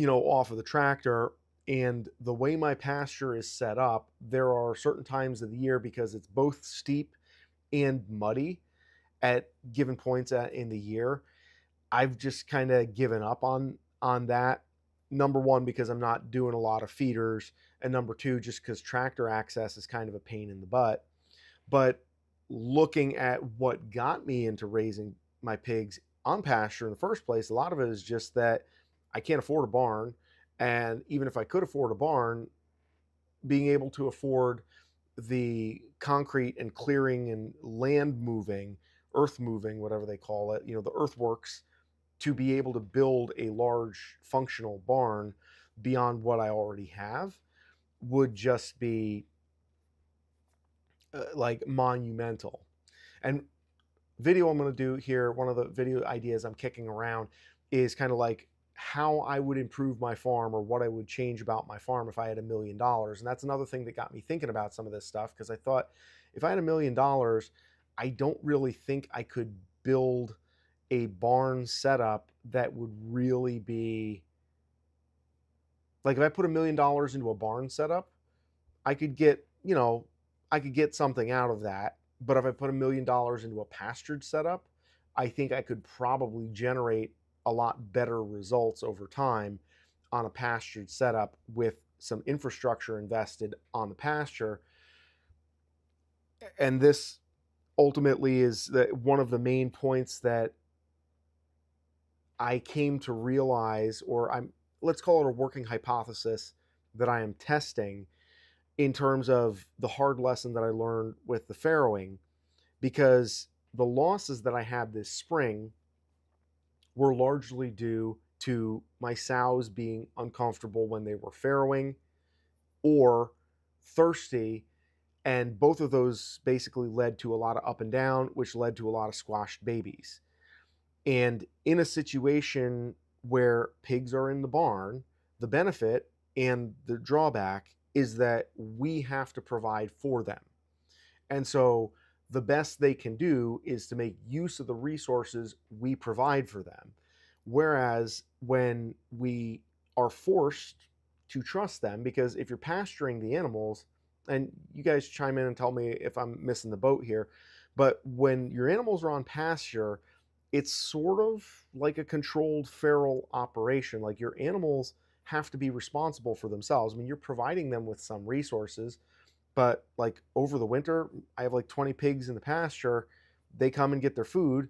off of the tractor. And the way my pasture is set up, there are certain times of the year, because it's both steep and muddy at given points in the year. I've just kind of given up on that. Number one, because I'm not doing a lot of feeders, and number two, just because tractor access is kind of a pain in the butt. But looking at what got me into raising my pigs on pasture in the first place, a lot of it is just that I can't afford a barn. And even if I could afford a barn, being able to afford the concrete and clearing and land moving, earth moving, whatever they call it, the earthworks, to be able to build a large functional barn beyond what I already have would just be like monumental. And video I'm going to do here, one of the video ideas I'm kicking around is kind of like how I would improve my farm, or what I would change about my farm if I had $1 million. And that's another thing that got me thinking about some of this stuff, because I thought, if I had $1 million, I don't really think I could build a barn setup that would really be like, if I put $1 million into a barn setup, I could get, I could get something out of that. But if I put $1 million into a pastured setup, I think I could probably generate a lot better results over time on a pastured setup with some infrastructure invested on the pasture. And this ultimately is one of the main points that I came to realize, or let's call it a working hypothesis that I am testing in terms of the hard lesson that I learned with the farrowing, because the losses that I had this spring were largely due to my sows being uncomfortable when they were farrowing or thirsty. And both of those basically led to a lot of up and down, which led to a lot of squashed babies. And in a situation where pigs are in the barn, the benefit and the drawback is that we have to provide for them. And so the best they can do is to make use of the resources we provide for them. Whereas when we are forced to trust them, because if you're pasturing the animals, and you guys chime in and tell me if I'm missing the boat here, but when your animals are on pasture, it's sort of like a controlled feral operation. Like your animals have to be responsible for themselves. I mean, you're providing them with some resources, but like over the winter, I have like 20 pigs in the pasture. They come and get their food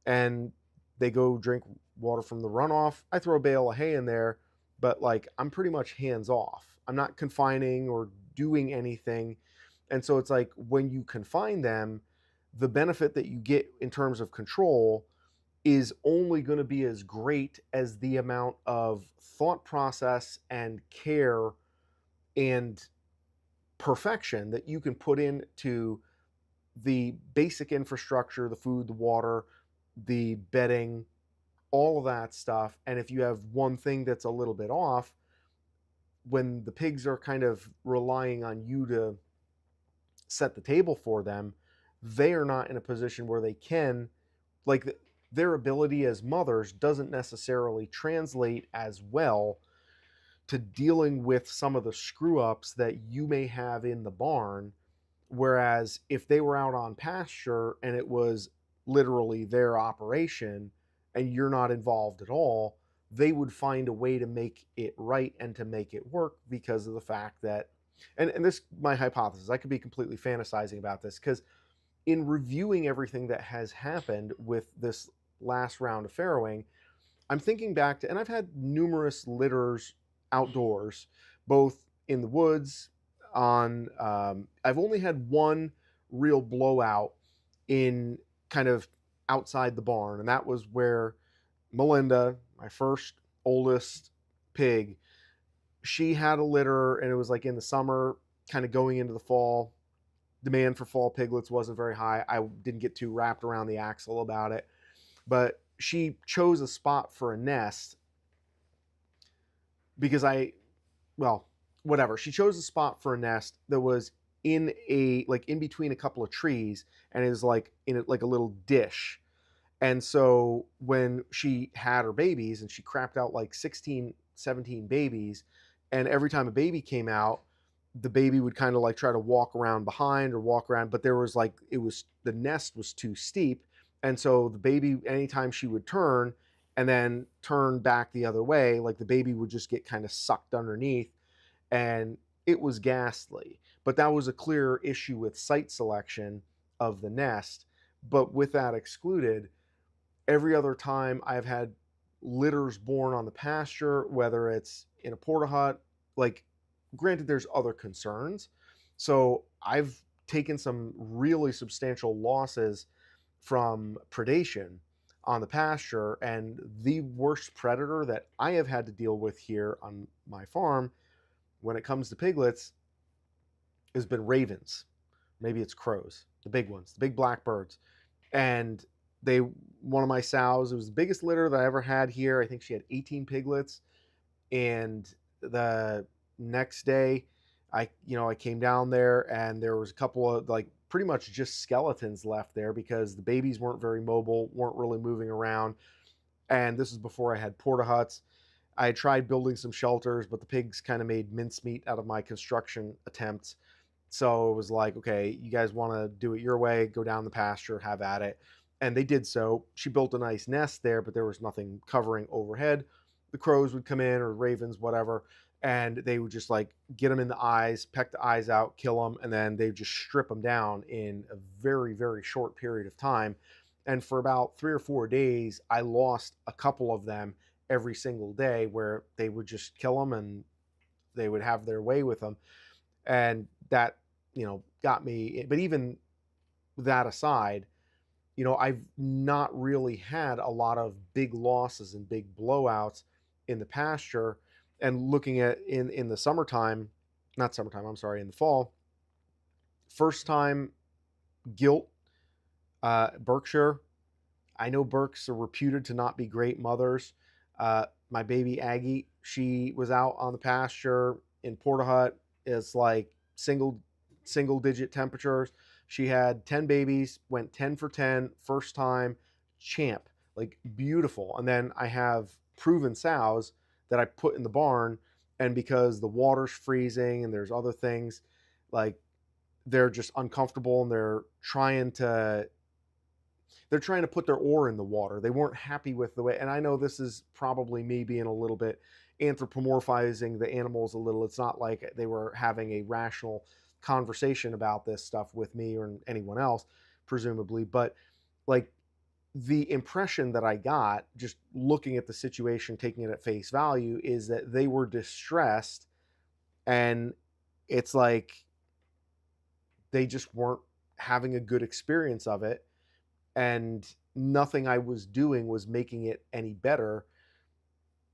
and they go drink water from the runoff. I throw a bale of hay in there, but like I'm pretty much hands off. I'm not confining or doing anything. And so it's like when you confine them, the benefit that you get in terms of control is only going to be as great as the amount of thought process and care and perfection that you can put into the basic infrastructure, the food, the water, the bedding, all of that stuff. And if you have one thing that's a little bit off, when the pigs are kind of relying on you to set the table for them, they are not in a position where they can, like, their ability as mothers doesn't necessarily translate as well to dealing with some of the screw ups that you may have in the barn. Whereas if they were out on pasture and it was literally their operation and you're not involved at all, they would find a way to make it right and to make it work because of the fact that, and this my hypothesis, I could be completely fantasizing about this, because in reviewing everything that has happened with this last round of farrowing, I'm thinking back to, and I've had numerous litters outdoors, both in the woods, on, I've only had one real blowout in kind of outside the barn, and that was where Melinda, my first oldest pig, she had a litter, and it was like in the summer, kind of going into the fall. Demand for fall piglets wasn't very high. I didn't get too wrapped around the axle about it, but she chose a spot for a nest because well, whatever. She chose a spot for a nest that was in a, like in between a couple of trees, and is like in a, like a little dish. And so when she had her babies, and she crapped out like 16, 17 babies, and every time a baby came out, the baby would kind of like try to walk around behind or walk around, but there was like, it was, the nest was too steep. And so the baby, anytime she would turn and then turn back the other way, like the baby would just get kind of sucked underneath, and it was ghastly. But that was a clear issue with site selection of the nest. But with that excluded, every other time I've had litters born on the pasture, whether it's in a porta hut, like, granted, there's other concerns. So I've taken some really substantial losses from predation on the pasture. And the worst predator that I have had to deal with here on my farm when it comes to piglets has been ravens. Maybe it's crows, the big ones, the big blackbirds. And one of my sows, it was the biggest litter that I ever had here. I think she had 18 piglets. And the next day, I came down there, and there was a couple of, like, pretty much just skeletons left there because the babies weren't very mobile, weren't really moving around. And this is before I had porta huts. I had tried building some shelters, but the pigs kind of made mincemeat out of my construction attempts. So it was like, okay, you guys want to do it your way, go down the pasture, have at it. and they did so. She built a nice nest there, but there was nothing covering overhead. The crows would come in, or ravens, whatever, and they would just like get them in the eyes, peck the eyes out, kill them, and then they would just strip them down in a very, very short period of time. And for about 3 or 4 days, I lost a couple of them every single day, where they would just kill them and they would have their way with them. And that, got me. But even that aside, I've not really had a lot of big losses and big blowouts in the pasture. And looking at in the summertime, not summertime, I'm sorry, in the fall, first time gilt, Berkshire. I know Berks are reputed to not be great mothers. My baby Aggie, she was out on the pasture in Porta Hut. It's like single digit temperatures. She had 10 babies, went 10 for 10, first time, champ, like beautiful. And then I have proven sows that I put in the barn, and because the water's freezing and there's other things, like they're just uncomfortable, and they're trying to put their oar in the water. They weren't happy with the way, and I know this is probably me being a little bit anthropomorphizing the animals a little. It's not like they were having a rational conversation about this stuff with me or anyone else, presumably. But like, the impression that I got just looking at the situation, taking it at face value, is that they were distressed, and it's like they just weren't having a good experience of it, and nothing I was doing was making it any better.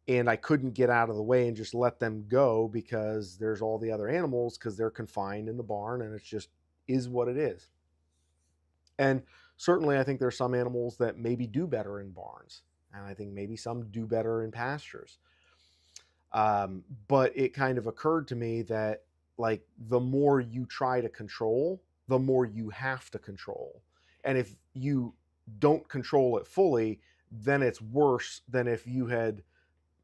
And I couldn't get out of the way and just let them go, because there's all the other animals, because they're confined in the barn, and it's just is what it is. And certainly I think there's some animals that maybe do better in barns, and I think maybe some do better in pastures. But it kind of occurred to me that, like, the more you try to control, the more you have to control. And if you don't control it fully, then it's worse than if you had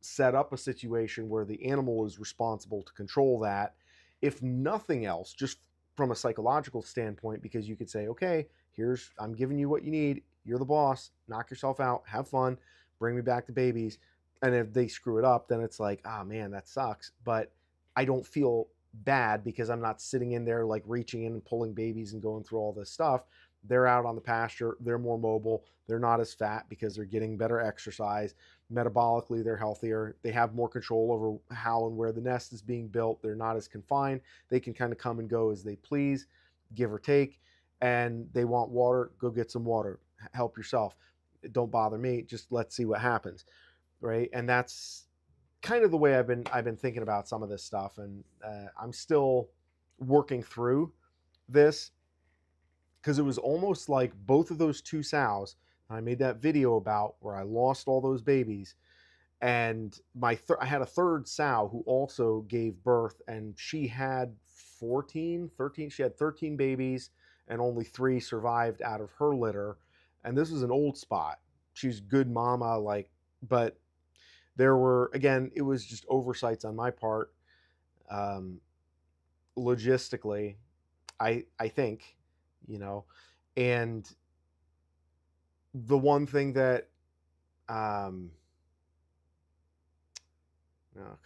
set up a situation where the animal is responsible to control that. If nothing else, just from a psychological standpoint, because you could say, okay, I'm giving you what you need. You're the boss. Knock yourself out. Have fun. Bring me back the babies. And if they screw it up, then it's like, ah, man, that sucks. But I don't feel bad, because I'm not sitting in there like reaching in and pulling babies and going through all this stuff. They're out on the pasture. They're more mobile. They're not as fat because they're getting better exercise. Metabolically, they're healthier. They have more control over how and where the nest is being built. They're not as confined. They can kind of come and go as they please, give or take. And they want water, go get some water. Help yourself. Don't bother me. Just let's see what happens, right? And that's kind of the way I've been thinking about some of this stuff. And I'm still working through this, because it was almost like both of those two sows I made that video about, where I lost all those babies, and I had a third sow who also gave birth, and she had 13. She had 13 babies, and only 3 survived out of her litter. And this was an old spot. She's good mama, like, but there were, again, it was just oversights on my part, logistically, I think, and the one thing that, kind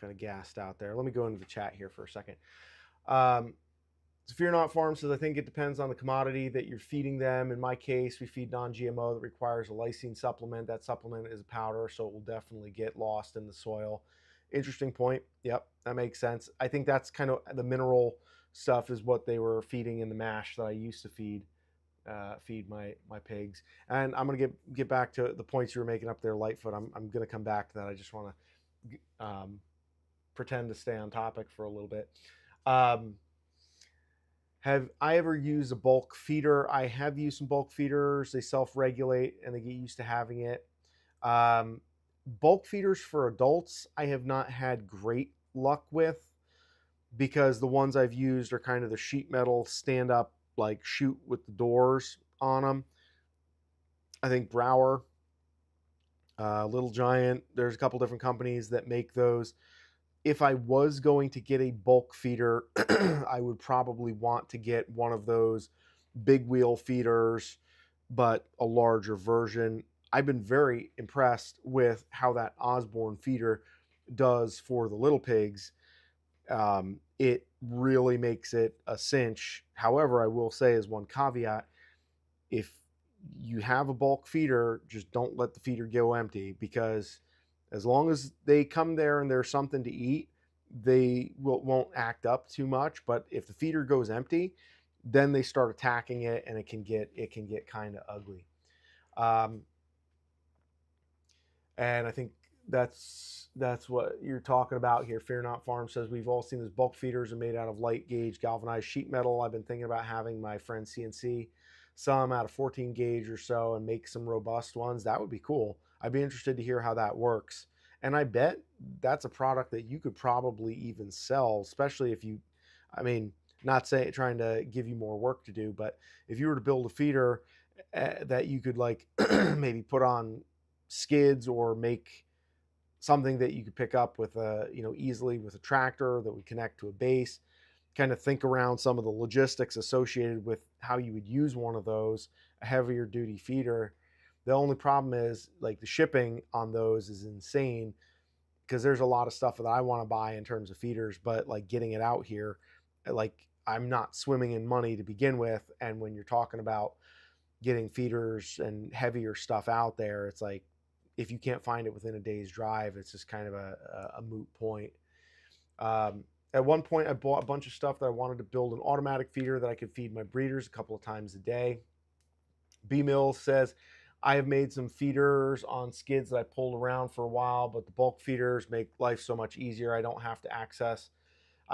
of gassed out there. Let me go into the chat here for a second. So Fear Not Farm says, I think it depends on the commodity that you're feeding them. In my case, we feed non-GMO that requires a lysine supplement. That supplement is a powder, so it will definitely get lost in the soil. Interesting point. Yep, that makes sense. I think that's kind of the mineral stuff is what they were feeding in the mash that I used to feed my pigs. And I'm gonna get back to the points you were making up there, Lightfoot. I'm gonna come back to that. I just want to pretend to stay on topic for a little bit. Have I ever used a bulk feeder? I have used some bulk feeders. They self-regulate and they get used to having it. Bulk feeders for adults, I have not had great luck with, because the ones I've used are kind of the sheet metal stand-up, like chute with the doors on them. I think Brower, Little Giant, there's a couple different companies that make those. If I was going to get a bulk feeder, I would probably want to get one of those big wheel feeders but a larger version. I've been very impressed with how that Osborne feeder does for the little pigs. It really makes it a cinch. However, I will say as one caveat, if you have a bulk feeder, just don't let the feeder go empty, because as long as they come there and there's something to eat, they won't act up too much. But if the feeder goes empty, then they start attacking it, and it can get kind of ugly. Um, and I think that's what you're talking about here. Fear Not Farm says we've all seen those bulk feeders are made out of light gauge galvanized sheet metal. I've been thinking about having my friend CNC some out of 14 gauge or so and make some robust ones. That would be cool. I'd be interested to hear how that works. And I bet that's a product that you could probably even sell, especially if you, I mean, not say trying to give you more work to do, but if you were to build a feeder that you could like maybe put on skids or make something that you could pick up with a, easily with a tractor that would connect to a base. Kind of think around some of the logistics associated with how you would use one of those, a heavier duty feeder. The only problem is like the shipping on those is insane, because there's a lot of stuff that I want to buy in terms of feeders, but like getting it out here, like I'm not swimming in money to begin with. And when you're talking about getting feeders and heavier stuff out there, it's like if you can't find it within a day's drive, it's just kind of a moot point. At one point, I bought a bunch of stuff that I wanted to build an automatic feeder that I could feed my breeders a couple of times a day. B Mills says, I have made some feeders on skids that I pulled around for a while, but the bulk feeders make life so much easier. I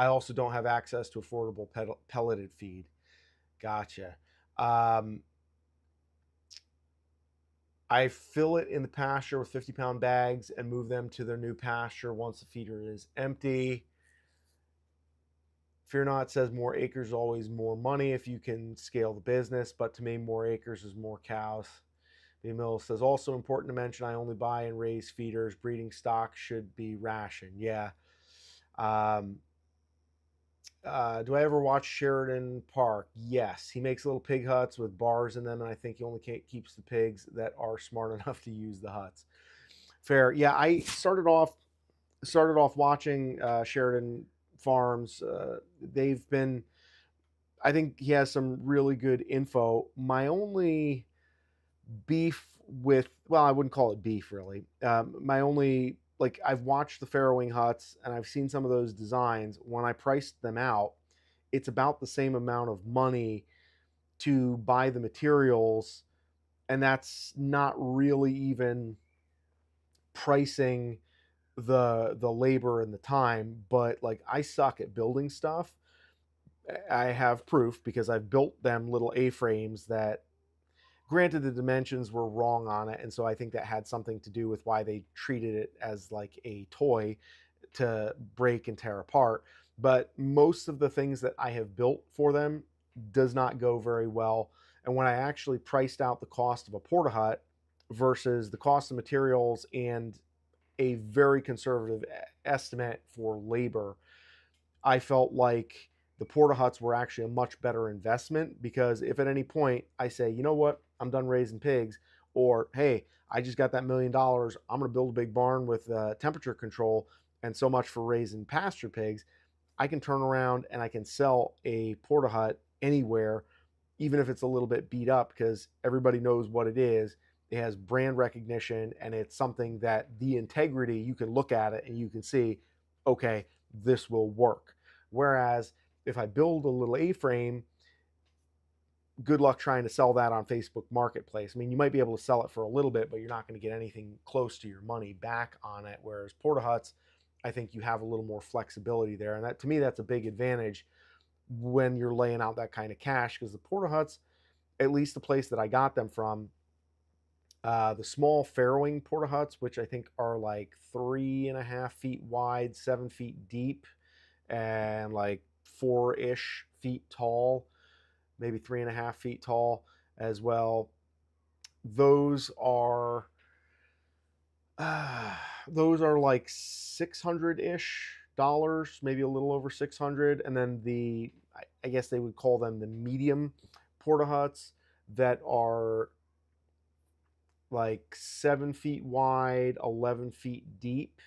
also don't have access to affordable pelleted feed. Gotcha. Um, I fill it in the pasture with 50-pound bags and move them to their new pasture once the feeder is empty. Fear Not says more acres is always more money if you can scale the business, but to me, more acres is more cows. B Mill says also important to mention I only buy and raise feeders. Breeding stock should be rationed. Yeah. Um, do I ever watch Sheridan Park? Yes. He makes little pig huts with bars in them, and I think he only keeps the pigs that are smart enough to use the huts. Fair. Yeah, I started off watching Sheridan Farms. They've been. I think he has some really good info. My only beef with, well, I wouldn't call it beef really. My only, like, I've watched the farrowing huts and I've seen some of those designs. When I priced them out, it's about the same amount of money to buy the materials, and that's not really even pricing the labor and the time. But like, I suck at building stuff. I have proof because I've built them little A-frames that, granted, the dimensions were wrong on it, and so I think that had something to do with why they treated it as like a toy to break and tear apart. But most of the things that I have built for them does not go very well. And when I actually priced out the cost of a porta hut versus the cost of materials and a very conservative estimate for labor, I felt like the porta huts were actually a much better investment, because if at any point I say, you know what, I'm done raising pigs, or hey, I just got that $1 million, I'm going to build a big barn with temperature control, and so much for raising pasture pigs, I can turn around and I can sell a porta hut anywhere, even if it's a little bit beat up, because everybody knows what it is. It has brand recognition, and it's something that the integrity, you can look at it and you can see, okay, this will work. Whereas if I build a little A-frame, good luck trying to sell that on Facebook Marketplace. I mean, you might be able to sell it for a little bit, but you're not going to get anything close to your money back on it. Whereas porta huts, I think you have a little more flexibility there. And that, to me, that's a big advantage when you're laying out that kind of cash, because the porta huts, at least the place that I got them from, the small farrowing porta huts, which I think are like 3.5 feet wide, 7 feet deep, and like 4-ish feet tall, maybe 3.5 feet tall as well. Those are like $600-ish, maybe a little over 600. And then I guess they would call them the medium porta huts that are like 7 feet wide, 11 feet deep,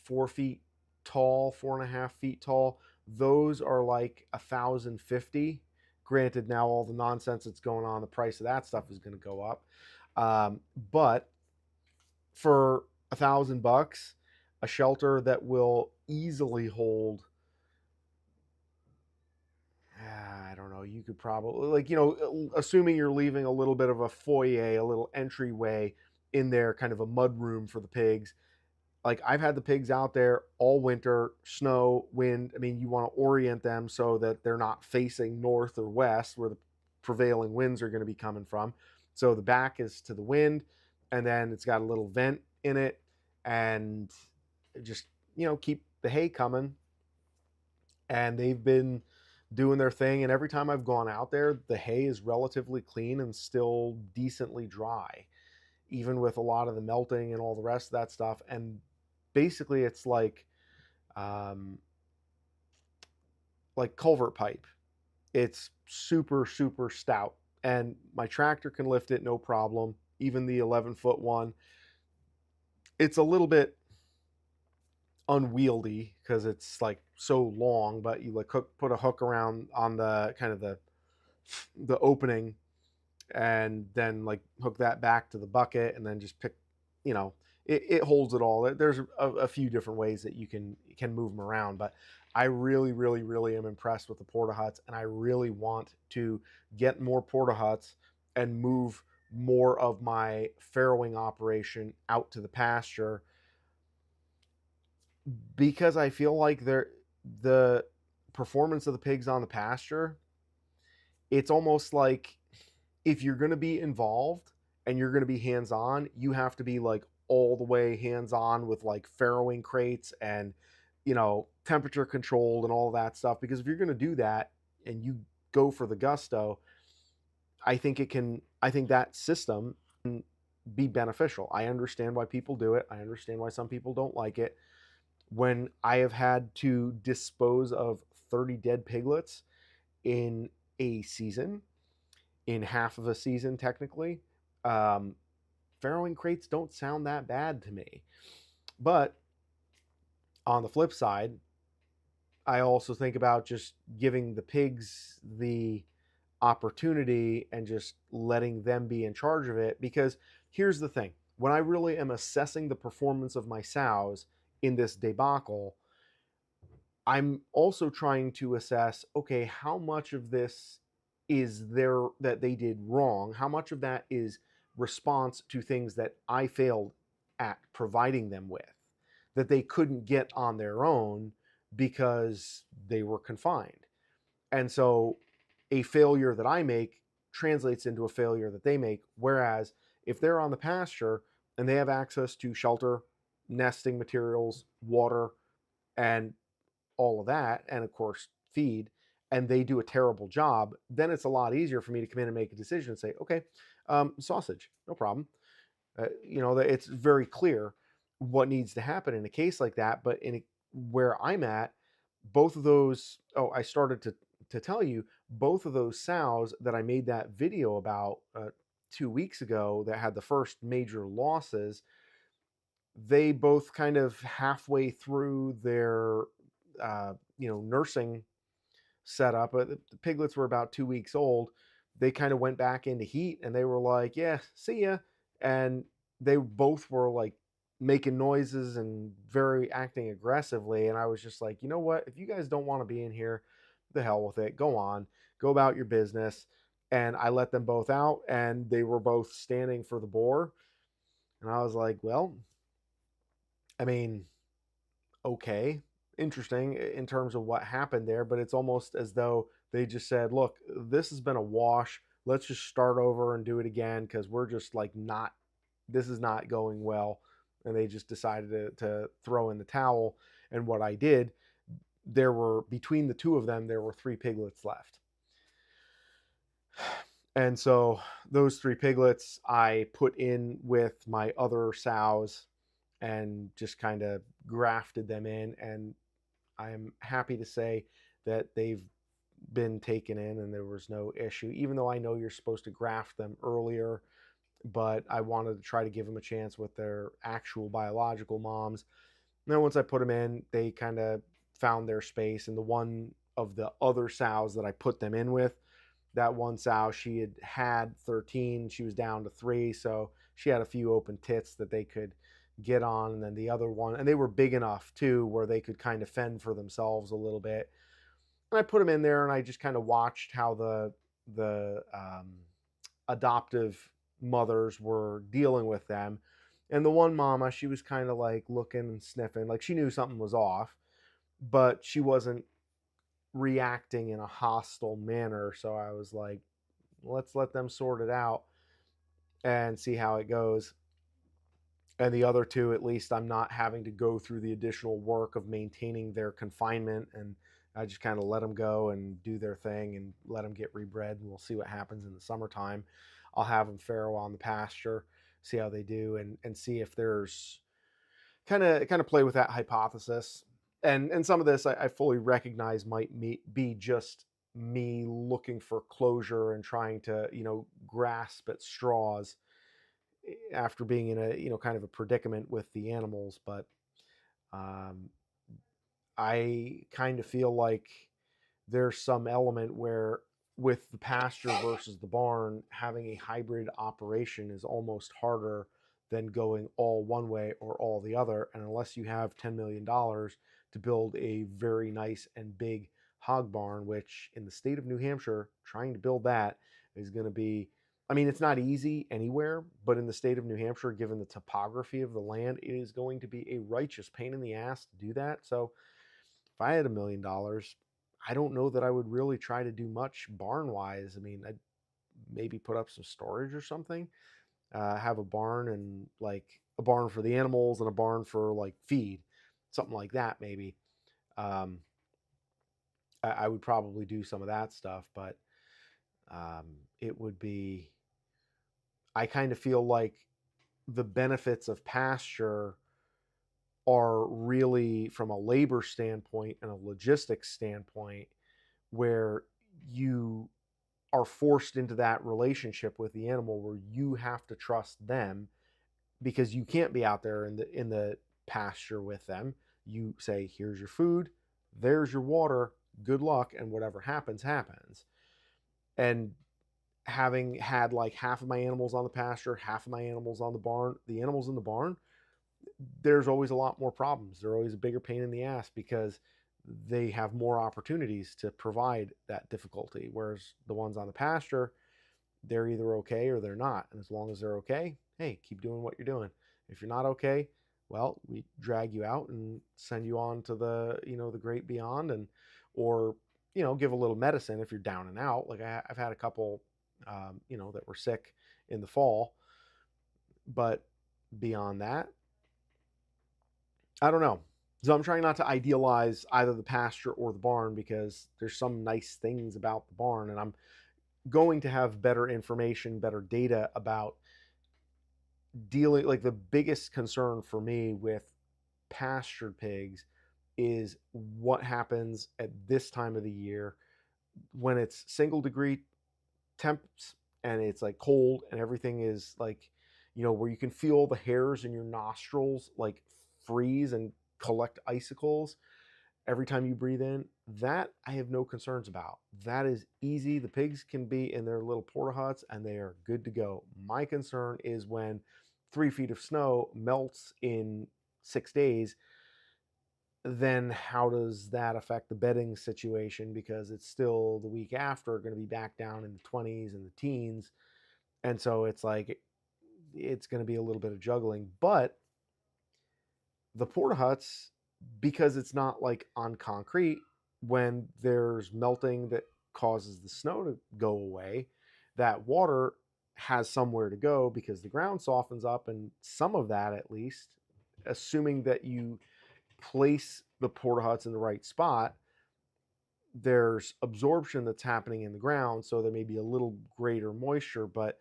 4 feet tall, 4.5 feet tall. Those are like 1,050. Granted, now all the nonsense that's going on, the price of that stuff is going to go up. But for $1,000, a shelter that will easily hold, I don't know, you could probably, like, assuming you're leaving a little bit of a foyer, a little entryway in there, kind of a mud room for the pigs. Like, I've had the pigs out there all winter, snow, wind. I mean, you want to orient them so that they're not facing north or west where the prevailing winds are going to be coming from. So the back is to the wind, and then it's got a little vent in it, and just, keep the hay coming. And they've been doing their thing. And every time I've gone out there, the hay is relatively clean and still decently dry, even with a lot of the melting and all the rest of that stuff. And basically, it's um, like culvert pipe. It's super, super stout, and my tractor can lift it no problem. Even the 11-foot one, it's a little bit unwieldy because it's like so long. But you like put a hook around on the kind of the opening, and then like hook that back to the bucket, and then just pick, it holds it all. There's a few different ways that you can move them around, but I really, really, really am impressed with the porta huts, and I really want to get more porta huts and move more of my farrowing operation out to the pasture, because I feel like the performance of the pigs on the pasture, it's almost like, if you're going to be involved and you're going to be hands on, you have to be like all the way hands on with like farrowing crates and, temperature controlled and all of that stuff. Because if you're going to do that and you go for the gusto, I think that system can be beneficial. I understand why people do it. I understand why some people don't like it. When I have had to dispose of 30 dead piglets in a season, in half of a season, technically, um, farrowing crates don't sound that bad to me. But on the flip side, I also think about just giving the pigs the opportunity and just letting them be in charge of it. Because here's the thing: when I really am assessing the performance of my sows in this debacle, I'm also trying to assess, okay, how much of this is there that they did wrong? How much of that is response to things that I failed at providing them with, that they couldn't get on their own because they were confined? And so a failure that I make translates into a failure that they make. Whereas if they're on the pasture and they have access to shelter, nesting materials, water, and all of that, and of course feed, and they do a terrible job, then it's a lot easier for me to come in and make a decision and say, okay, sausage, no problem. It's very clear what needs to happen in a case like that. But where I'm at, both of those, oh, I started to tell you, both of those sows that I made that video about 2 weeks ago that had the first major losses, they both kind of halfway through their nursing setup. The piglets were about 2 weeks old. They kind of went back into heat, and they were like, "Yeah, see ya." And they both were like making noises and very acting aggressively. And I was just like, you know what? If you guys don't want to be in here, the hell with it. Go on, go about your business. And I let them both out, and they were both standing for the boar. And I was like, well, I mean, okay, interesting in terms of what happened there, but it's almost as though they just said, look, this has been a wash. Let's just start over and do it again, because we're just like not, this is not going well. And they just decided to throw in the towel. And what I did, there were, between the two of them, there were 3 piglets left. And so those 3 piglets I put in with my other sows and just kind of grafted them in. And I'm happy to say that they've been taken in and there was no issue. Even though I know you're supposed to graft them earlier, but I wanted to try to give them a chance with their actual biological moms. And then once I put them in, they kind of found their space. And the one of the other sows that I put them in with, that one sow, she had 13. She was down to 3, so she had a few open tits that they could get on. And then the other one, and they were big enough too, where they could kind of fend for themselves a little bit. And I put them in there, and I just kind of watched how the adoptive mothers were dealing with them. And the one mama, she was kind of like looking and sniffing, like she knew something was off, but she wasn't reacting in a hostile manner. So I was like, let's let them sort it out and see how it goes. And the other two, at least I'm not having to go through the additional work of maintaining their confinement, and I just kind of let them go and do their thing and let them get rebred, and we'll see what happens in the summertime. I'll have them farrow on the pasture, see how they do, and see if there's kind of play with that hypothesis. And some of this I fully recognize might be just me looking for closure and trying to grasp at straws after being in a kind of a predicament with the animals. But um, I kind of feel like there's some element where with the pasture versus the barn, having a hybrid operation is almost harder than going all one way or all the other. And unless you have $10 million to build a very nice and big hog barn, which in the state of New Hampshire, trying to build that is going to be, I mean, it's not easy anywhere, but in the state of New Hampshire, given the topography of the land, it is going to be a righteous pain in the ass to do that. So if I had $1 million, I don't know that I would really try to do much barn wise. I mean, I'd maybe put up some storage or something, have a barn and like a barn for the animals and a barn for like feed, something like that maybe. Um, I would probably do some of that stuff, but it would be, I kind of feel like the benefits of pasture are really from a labor standpoint and a logistics standpoint, where you are forced into that relationship with the animal where you have to trust them because you can't be out there in the pasture with them. You say, here's your food, there's your water, good luck, and whatever happens happens. And having had like half of my animals on the pasture, half of my animals on the barn, the animals in the barn, there's always a lot more problems. They're always a bigger pain in the ass because they have more opportunities to provide that difficulty. Whereas the ones on the pasture, they're either okay or they're not. And as long as they're okay, hey, keep doing what you're doing. If you're not okay, well, we drag you out and send you on to the great beyond, and or give a little medicine if you're down and out. Like I've had a couple, that were sick in the fall, but beyond that, I don't know. So I'm trying not to idealize either the pasture or the barn because there's some nice things about the barn, and I'm going to have better information, better data about dealing. Like the biggest concern for me with pastured pigs is what happens at this time of the year when it's single degree temps and it's like cold and everything is like, where you can feel the hairs in your nostrils like freeze and collect icicles every time you breathe in. That I have no concerns about. That is easy. The pigs can be in their little porta huts and they are good to go. My concern is when 3 feet of snow melts in 6 days, then how does that affect the bedding situation? Because it's still the week after going to be back down in the 20s and the teens. And so it's like, it's going to be a little bit of juggling. But the porta huts, because it's not like on concrete, when there's melting that causes the snow to go away, that water has somewhere to go because the ground softens up, and some of that, at least, assuming that you place the porta huts in the right spot, there's absorption that's happening in the ground, so there may be a little greater moisture. But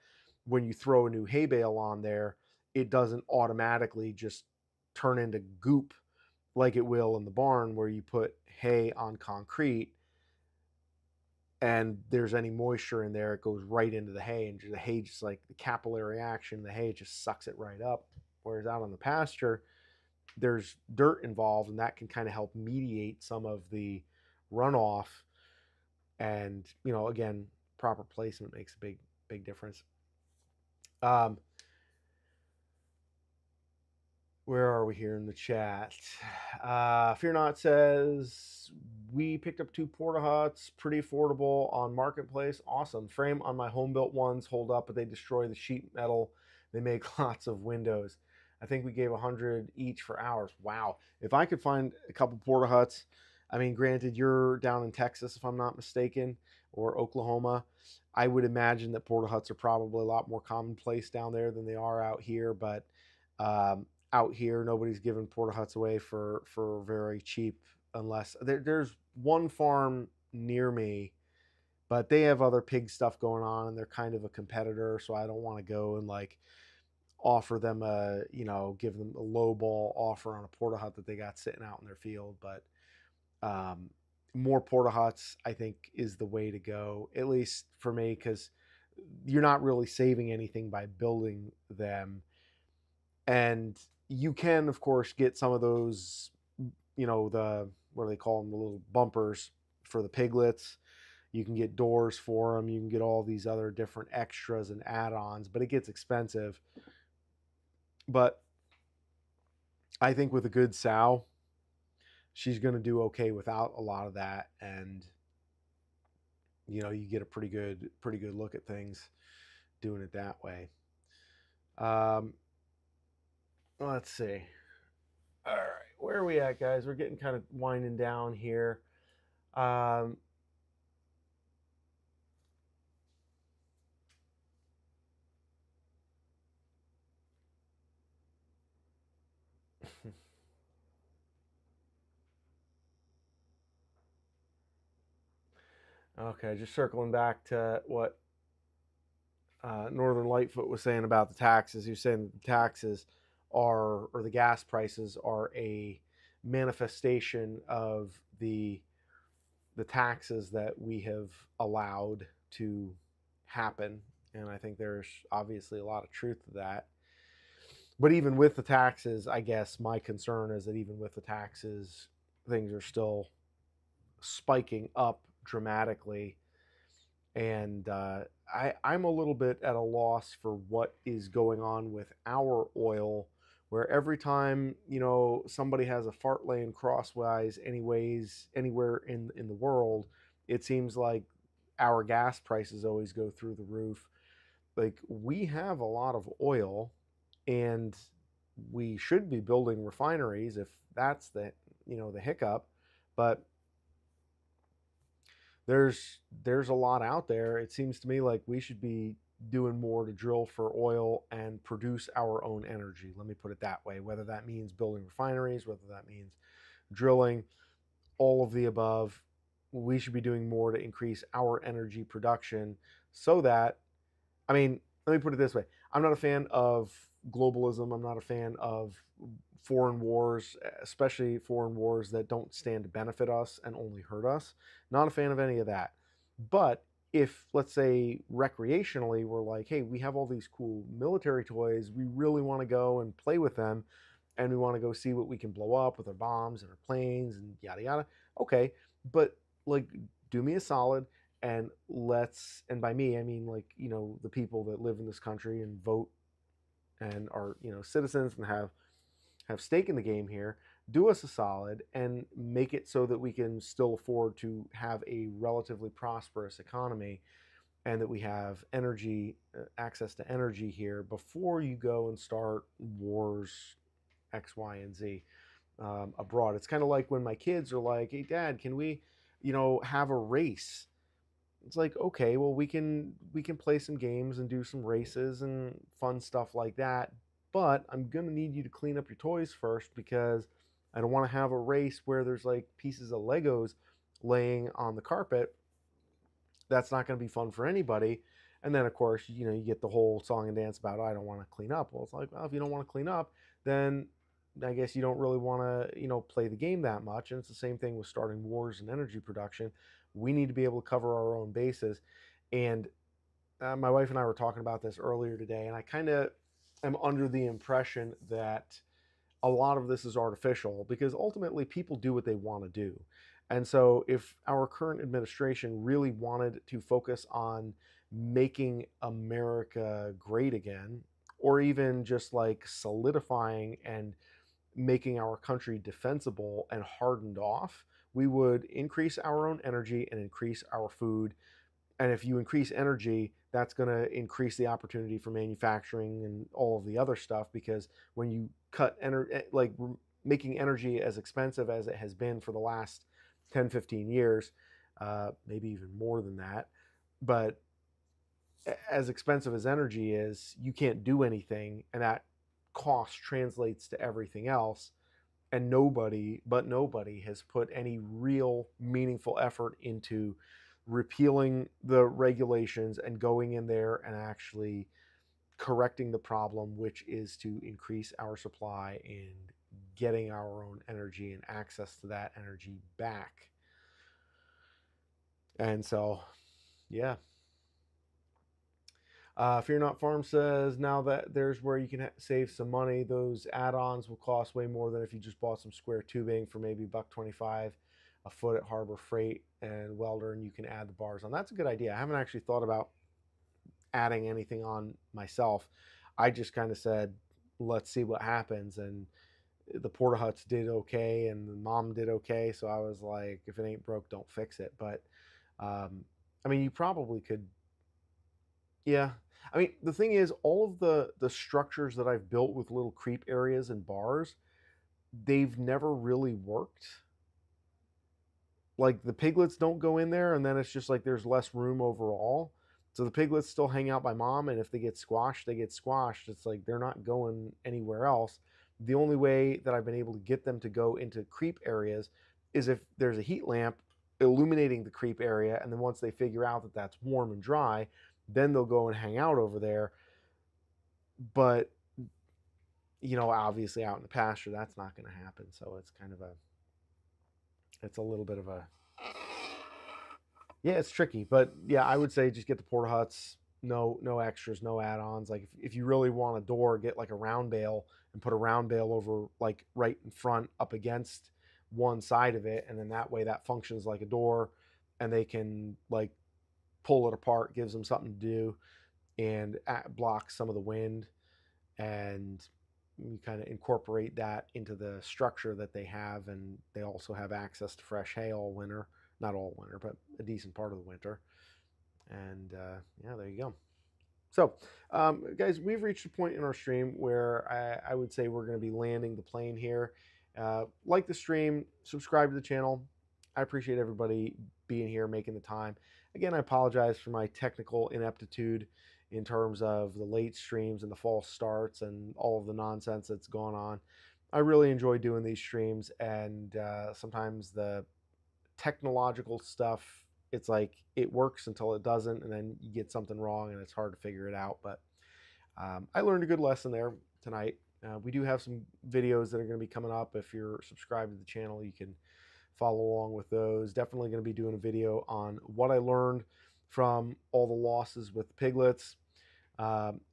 when you throw a new hay bale on there, it doesn't automatically just turn into goop like it will in the barn where you put hay on concrete. and there's any moisture in there, it goes right into the hay, and the hay just like the capillary action, the hay just sucks it right up. Whereas out on the pasture, there's dirt involved, and that can kind of help mediate some of the runoff. And again, proper placement makes a big difference. Um, where are we here in the chat? Fear Not says, we picked up 2 porta huts, pretty affordable on Marketplace. Awesome. Frame on my home built ones hold up, but they destroy the sheet metal. They make lots of windows. I think we gave 100 each for ours. Wow. If I could find a couple porta huts, I mean, granted, you're down in Texas, if I'm not mistaken, or Oklahoma. I would imagine that porta huts are probably a lot more commonplace down there than they are out here, but out here nobody's giving porta huts away for very cheap, unless there's one farm near me, but they have other pig stuff going on and they're kind of a competitor, so I don't want to go and like offer them give them a low ball offer on a porta hut that they got sitting out in their field. But um, more porta huts, I think, is the way to go, at least for me, because you're not really saving anything by building them. And you can, of course, get some of those, the, what do they call them, the little bumpers for the piglets. You can get doors for them. You can get all these other different extras and add-ons, but it gets expensive. But I think with a good sow, she's going to do okay without a lot of that, and you get a pretty good look at things doing it that way. Let's see. All right, where are we at, guys? We're getting kind of winding down here. Okay, just circling back to what Northern Lightfoot was saying about the taxes. He was saying that the taxes are, or the gas prices are, a manifestation of the taxes that we have allowed to happen. And I think there's obviously a lot of truth to that. But even with the taxes, I guess my concern is that even with the taxes, things are still spiking up dramatically. And I'm a little bit at a loss for what is going on with our oil, where every time somebody has a fart laying crosswise anywhere in the world, it seems like our gas prices always go through the roof. Like, we have a lot of oil, and we should be building refineries if that's the hiccup. But there's a lot out there. It seems to me like we should be doing more to drill for oil and produce our own energy. Let me put it that way. Whether that means building refineries, whether that means drilling, all of the above, we should be doing more to increase our energy production so that, I mean, let me put it this way. I'm not a fan of globalism. I'm not a fan of foreign wars, especially foreign wars that don't stand to benefit us and only hurt us. Not a fan of any of that. But if, let's say, recreationally, we're like, hey, we have all these cool military toys, we really want to go and play with them, and we want to go see what we can blow up with our bombs and our planes and yada yada. Okay, but like, do me a solid, and and by me I mean, like, the people that live in this country and vote and are citizens and have stake in the game here. Do us a solid and make it so that we can still afford to have a relatively prosperous economy, and that we have energy, access to energy here, before you go and start wars X, Y, and Z abroad. It's kind of like when my kids are like, "Hey, Dad, can we, have a race?" It's like, okay, well, we can play some games and do some races and fun stuff like that, but I'm gonna need you to clean up your toys first, because I don't want to have a race where there's like pieces of Legos laying on the carpet. That's not going to be fun for anybody. And then, of course, you get the whole song and dance about, oh, I don't want to clean up. Well, it's like, well, if you don't want to clean up, then I guess you don't really want to play the game that much. And it's the same thing with starting wars and energy production. We need to be able to cover our own bases. And my wife and I were talking about this earlier today, and I kind of am under the impression that a lot of this is artificial because ultimately people do what they want to do. And so, if our current administration really wanted to focus on making America great again, or even just like solidifying and making our country defensible and hardened off, we would increase our own energy and increase our food. And if you increase energy, that's going to increase the opportunity for manufacturing and all of the other stuff, because when you cut energy, like making energy as expensive as it has been for the last 10, 15 years, maybe even more than that, but as expensive as energy is, you can't do anything, and that cost translates to everything else. And nobody has put any real meaningful effort into repealing the regulations and going in there and actually correcting the problem, which is to increase our supply and getting our own energy and access to that energy back. And so, yeah. Fear Not Farm says, now that there's where you can save some money. Those add-ons will cost way more than if you just bought some square tubing for maybe $1.25 a foot at Harbor Freight and Welder, and you can add the bars on. That's a good idea. I haven't actually thought about adding anything on myself. I just kind of said, let's see what happens. And the Porta Huts did okay, and the mom did okay. So I was like, if it ain't broke, don't fix it. But I mean, you probably could. Yeah. I mean, the thing is, all of the structures that I've built with little creep areas and bars, they've never really worked. Like the piglets don't go in there, and then it's just like there's less room overall. So the piglets still hang out by mom, and if they get squashed, they get squashed. It's like they're not going anywhere else. The only way that I've been able to get them to go into creep areas is if there's a heat lamp illuminating the creep area, and then once they figure out that that's warm and dry, then they'll go and hang out over there. But obviously out in the pasture, that's not going to happen. So it's kind of it's a little bit of a, yeah, it's tricky. But yeah, I would say just get the Porta Huts. No extras, no add-ons. Like if you really want a door, get like a round bale and put a round bale over like right in front up against one side of it, and then that way that functions like a door, and they can like pull it apart, gives them something to do, and blocks some of the wind. And you kind of incorporate that into the structure that they have, and they also have access to fresh hay all winter. Not all winter, but a decent part of the winter. And yeah, there you go. So, guys, we've reached a point in our stream where I would say we're going to be landing the plane here. Like the stream, subscribe to the channel. I appreciate everybody being here, making the time. Again, I apologize for my technical ineptitude in terms of the late streams and the false starts and all of the nonsense that's gone on. I really enjoy doing these streams, and sometimes the technological stuff, it's like it works until it doesn't, and then you get something wrong and it's hard to figure it out. But I learned a good lesson there tonight. We do have some videos that are going to be coming up. If you're subscribed to the channel, you can follow along with those. Definitely going to be doing a video on what I learned from all the losses with piglets,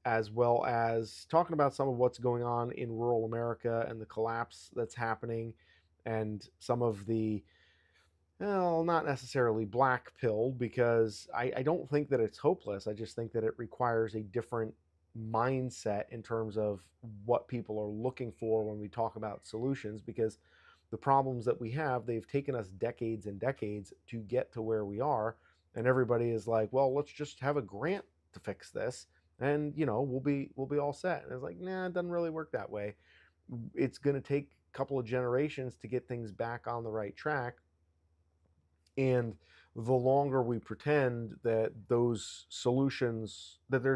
as well as talking about some of what's going on in rural America and the collapse that's happening, and some of the, well, not necessarily black pilled, because I don't think that it's hopeless. I just think that it requires a different mindset in terms of what people are looking for when we talk about solutions, because the problems that we have, they've taken us decades and decades to get to where we are. And everybody is like, well, let's just have a grant to fix this, and we'll be all set. And it's like, nah, it doesn't really work that way. It's going to take a couple of generations to get things back on the right track. And the longer we pretend that there's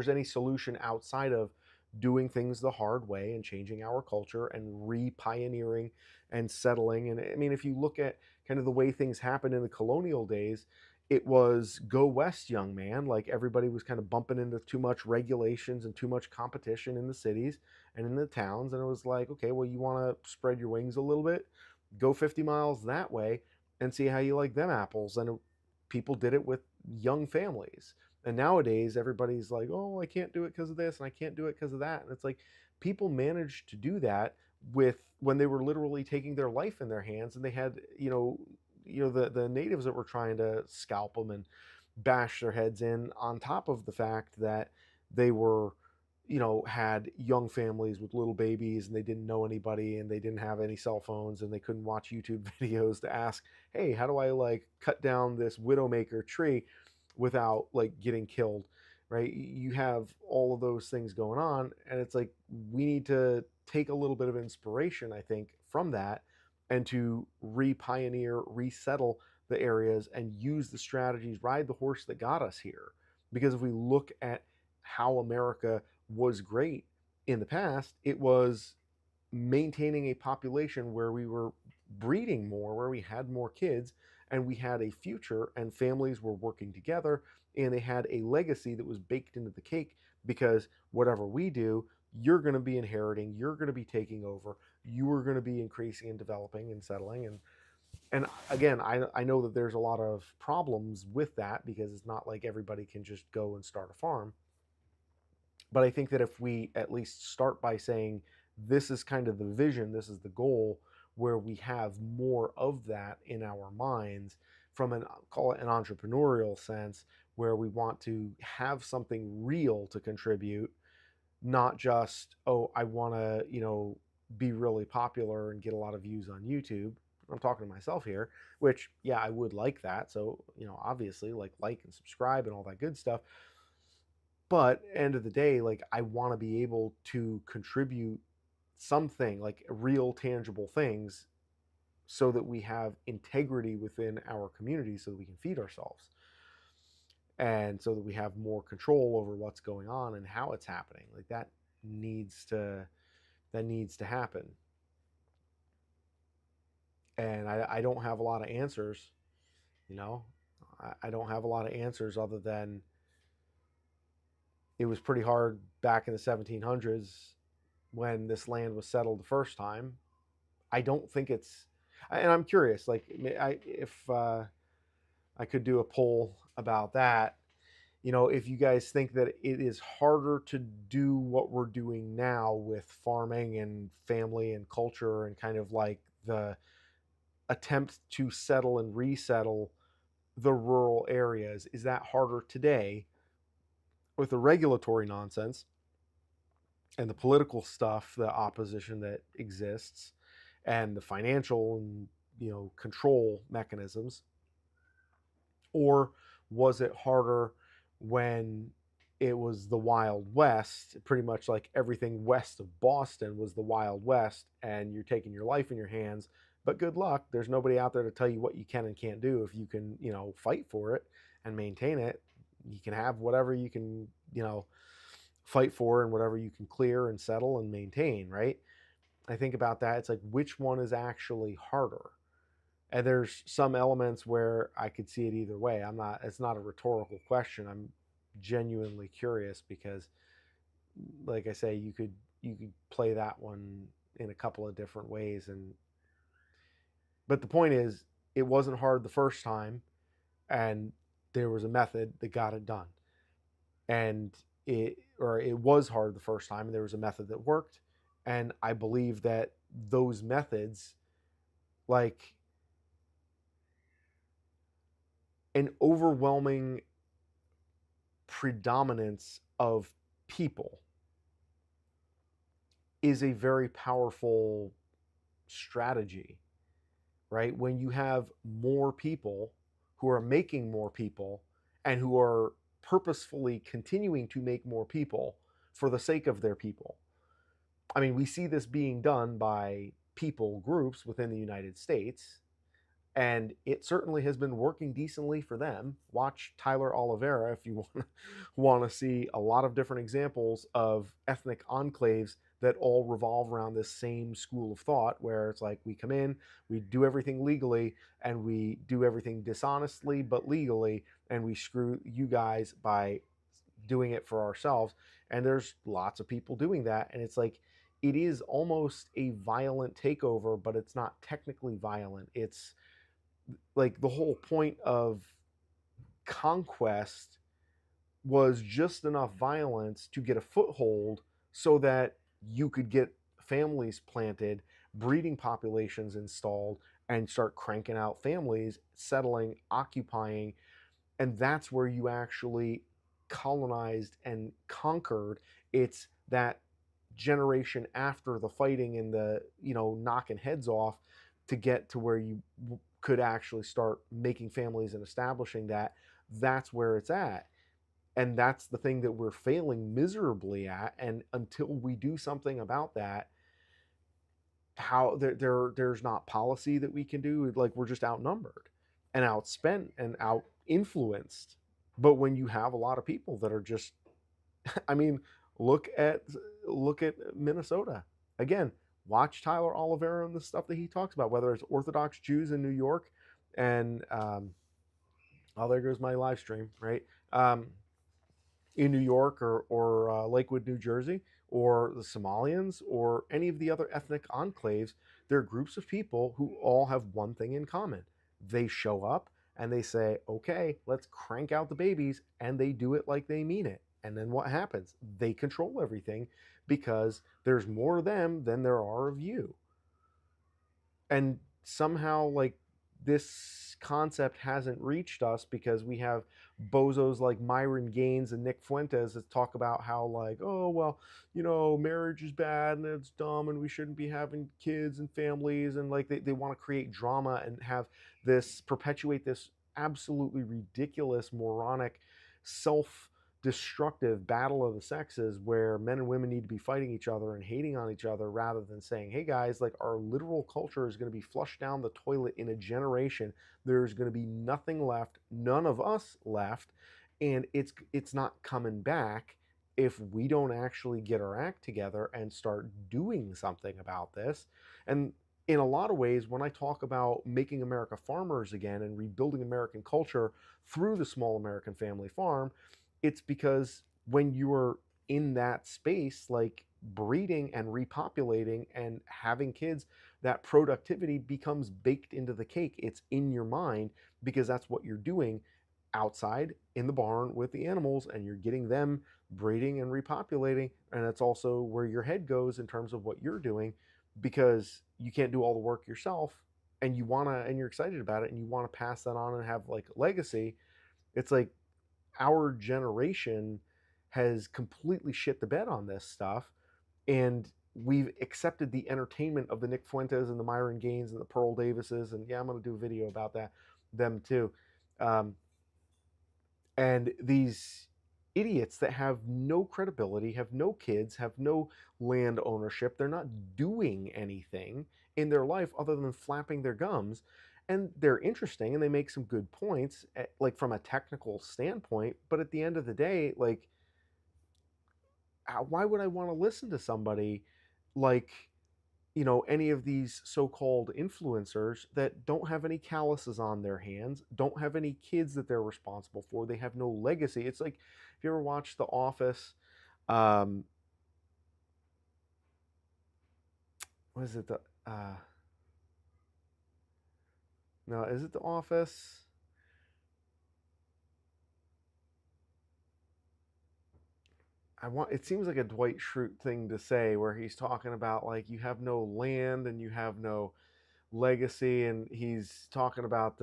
any solution outside of doing things the hard way and changing our culture and re-pioneering and settling. And I mean, if you look at kind of the way things happened in the colonial days, it was go west, young man. Like everybody was kind of bumping into too much regulations and too much competition in the cities and in the towns. And it was like, okay, well, you want to spread your wings a little bit, go 50 miles that way and see how you like them apples. And people did it with young families. And nowadays, everybody's like, oh, I can't do it because of this, and I can't do it because of that. And it's like people managed to do that with when they were literally taking their life in their hands, and they had, the natives that were trying to scalp them and bash their heads in, on top of the fact that they were, had young families with little babies, and they didn't know anybody, and they didn't have any cell phones, and they couldn't watch YouTube videos to ask, hey, how do I like cut down this widowmaker tree without like getting killed, right? You have all of those things going on, and it's like we need to take a little bit of inspiration, I think, from that, and to re-pioneer, resettle the areas, and use the strategies, ride the horse that got us here. Because if we look at how America was great in the past, it was maintaining a population where we were breeding more, where we had more kids, and we had a future, and families were working together, and they had a legacy that was baked into the cake, because whatever we do, you're going to be inheriting, you're going to be taking over, you are going to be increasing and developing and settling. And again, I know that there's a lot of problems with that, because it's not like everybody can just go and start a farm. But I think that if we at least start by saying, this is kind of the vision, this is the goal, where we have more of that in our minds, from an, call it an entrepreneurial sense, where we want to have something real to contribute, not just, oh, I want to, be really popular and get a lot of views on YouTube. I'm talking to myself here, which, yeah, I would like that. So, obviously, like and subscribe and all that good stuff. But end of the day, like, I want to be able to contribute something, like real tangible things, so that we have integrity within our community, so that we can feed ourselves, and so that we have more control over what's going on and how it's happening. Like, that needs to happen. And I don't have a lot of answers, you know. I don't have a lot of answers, other than it was pretty hard back in the 1700s when this land was settled the first time. I don't think it's, and I'm curious, like, if I could do a poll about that, if you guys think that it is harder to do what we're doing now with farming and family and culture, and kind of like the attempt to settle and resettle the rural areas, is that harder today with the regulatory nonsense and the political stuff, the opposition that exists, and the financial and control mechanisms? Or was it harder when it was the Wild West? Pretty much like everything west of Boston was the Wild West, and you're taking your life in your hands. But good luck. There's nobody out there to tell you what you can and can't do. If you can, fight for it and maintain it, you can have whatever you can, fight for, and whatever you can clear and settle and maintain, right? I think about that. It's like, which one is actually harder? And there's some elements where I could see it either way. It's not a rhetorical question. I'm genuinely curious, because, like I say, you could play that one in a couple of different ways. But the point is, it wasn't hard the first time, and there was a method that got it done. And it was hard the first time, and there was a method that worked. And I believe that those methods, like, an overwhelming predominance of people, is a very powerful strategy, right? When you have more people who are making more people, and who are purposefully continuing to make more people for the sake of their people. I mean, we see this being done by people groups within the United States, and it certainly has been working decently for them. Watch Tyler Oliveira if you want to see a lot of different examples of ethnic enclaves that all revolve around this same school of thought, where it's like, we come in, we do everything legally, and we do everything dishonestly but legally, and we screw you guys by doing it for ourselves. And there's lots of people doing that, and it's like, it is almost a violent takeover, but it's not technically violent. It's like, the whole point of conquest was just enough violence to get a foothold so that you could get families planted, breeding populations installed, and start cranking out families, settling, occupying. And that's where you actually colonized and conquered. It's that generation after the fighting and the, knocking heads off to get to where you could actually start making families and establishing that. That's where it's at. And that's the thing that we're failing miserably at. And until we do something about that, how there's not policy that we can do. Like, we're just outnumbered and outspent and out influenced. But when you have a lot of people that are just, I mean, look at look at Minnesota again. Watch Tyler Oliveira and the stuff that he talks about, whether it's Orthodox Jews in New York, and oh, there goes my live stream, right? In New York, or Lakewood, New Jersey, or the Somalians, or any of the other ethnic enclaves. They're groups of people who all have one thing in common. They show up and they say, okay, let's crank out the babies, and they do it like they mean it. And then what happens? They control everything because there's more of them than there are of you. And somehow, like, this concept hasn't reached us because we have bozos like Myron Gaines and Nick Fuentes that talk about how, like, oh well, marriage is bad and it's dumb and we shouldn't be having kids and families, and like they want to create drama and have this perpetuate this absolutely ridiculous, moronic, self destructive battle of the sexes where men and women need to be fighting each other and hating on each other, rather than saying, hey guys, like, our literal culture is going to be flushed down the toilet in a generation. There's going to be nothing left, none of us left, and it's not coming back if we don't actually get our act together and start doing something about this. And in a lot of ways, when I talk about making America farmers again and rebuilding American culture through the small American family farm, it's because when you're in that space, like breeding and repopulating and having kids, that productivity becomes baked into the cake. It's in your mind because that's what you're doing outside in the barn with the animals, and you're getting them breeding and repopulating. And that's also where your head goes in terms of what you're doing, because you can't do all the work yourself, and you're excited about it and you want to pass that on and have like legacy. It's like our generation has completely shit the bed on this stuff, and we've accepted the entertainment of the Nick Fuentes and the Myron Gaines and the Pearl Davises, and yeah, I'm going to do a video about them too. Um, and these idiots that have no credibility, have no kids, have no land ownership, they're not doing anything in their life other than flapping their gums. And they're interesting and they make some good points, like from a technical standpoint, but at the end of the day, like, why would I want to listen to somebody like, any of these so-called influencers that don't have any calluses on their hands, don't have any kids that they're responsible for, they have no legacy. It's like, if you ever watch The Office, um, what is it? No, is it The Office? It seems like a Dwight Schrute thing to say, where he's talking about, like, you have no land and you have no legacy, and he's talking about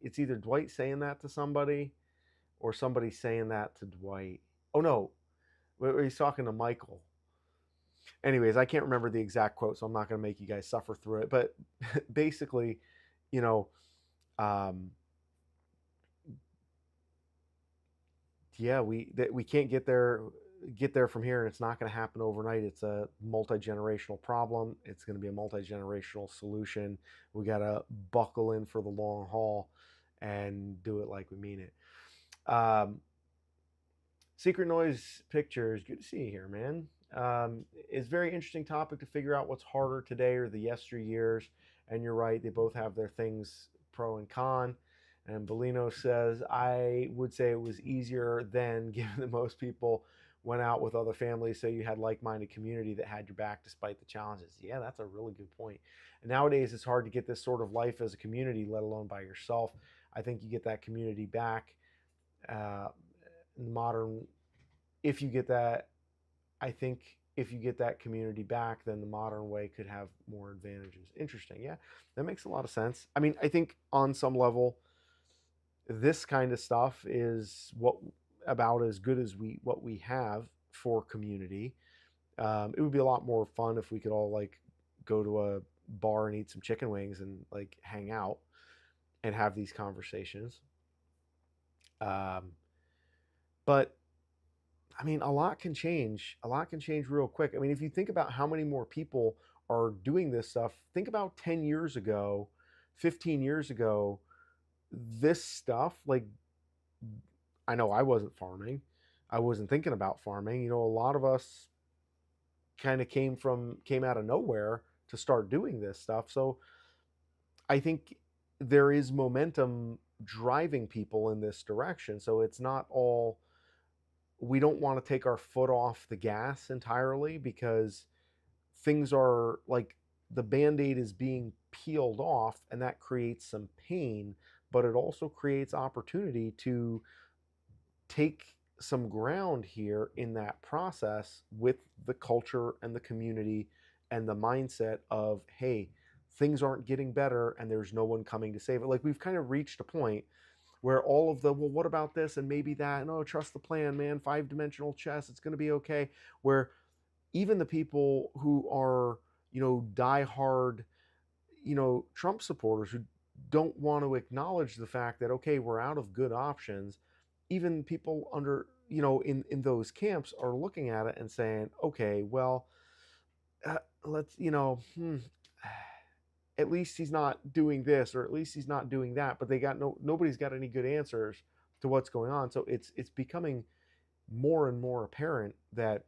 it's either Dwight saying that to somebody or somebody saying that to Dwight. Oh no, he's talking to Michael. Anyways, I can't remember the exact quote, so I'm not going to make you guys suffer through it. But basically, you know, um, yeah, we can't get there from here, and it's not going to happen overnight. It's a multi-generational problem. It's going to be a multi-generational solution. We got to buckle in for the long haul and do it like we mean it. Secret Noise Pictures, good to see you here, man. It's a very interesting topic to figure out what's harder today or the yesteryears. And you're right, they both have their things, pro and con. And Bellino says, I would say it was easier then, given that most people went out with other families, so you had like-minded community that had your back despite the challenges. Yeah, that's a really good point. And nowadays, it's hard to get this sort of life as a community, let alone by yourself. I think you get that community back uh, modern, if you get that, I think if you get that community back, then the modern way could have more advantages. Interesting. Yeah, that makes a lot of sense. I mean, I think on some level, this kind of stuff is what about as good as what we have for community. It would be a lot more fun if we could all like go to a bar and eat some chicken wings and like hang out and have these conversations. Um, but I mean, a lot can change. A lot can change real quick. I mean, if you think about how many more people are doing this stuff, think about 10 years ago, 15 years ago, this stuff, like, I know I wasn't farming. I wasn't thinking about farming. You know, a lot of us kind of came out of nowhere to start doing this stuff. So I think there is momentum driving people in this direction. So it's not all, we don't want to take our foot off the gas entirely, because things are like, the band-aid is being peeled off and that creates some pain, but it also creates opportunity to take some ground here in that process with the culture and the community and the mindset of, hey, things aren't getting better and there's no one coming to save it. Like, we've kind of reached a point where all of the, well, what about this and maybe that, and oh, trust the plan, man, 5-dimensional chess, it's going to be okay, where even the people who are, diehard, Trump supporters, who don't want to acknowledge the fact that, okay, we're out of good options, even people under, in those camps are looking at it and saying, okay, well, let's, at least he's not doing this, or at least he's not doing that, but nobody's got any good answers to what's going on. So it's becoming more and more apparent that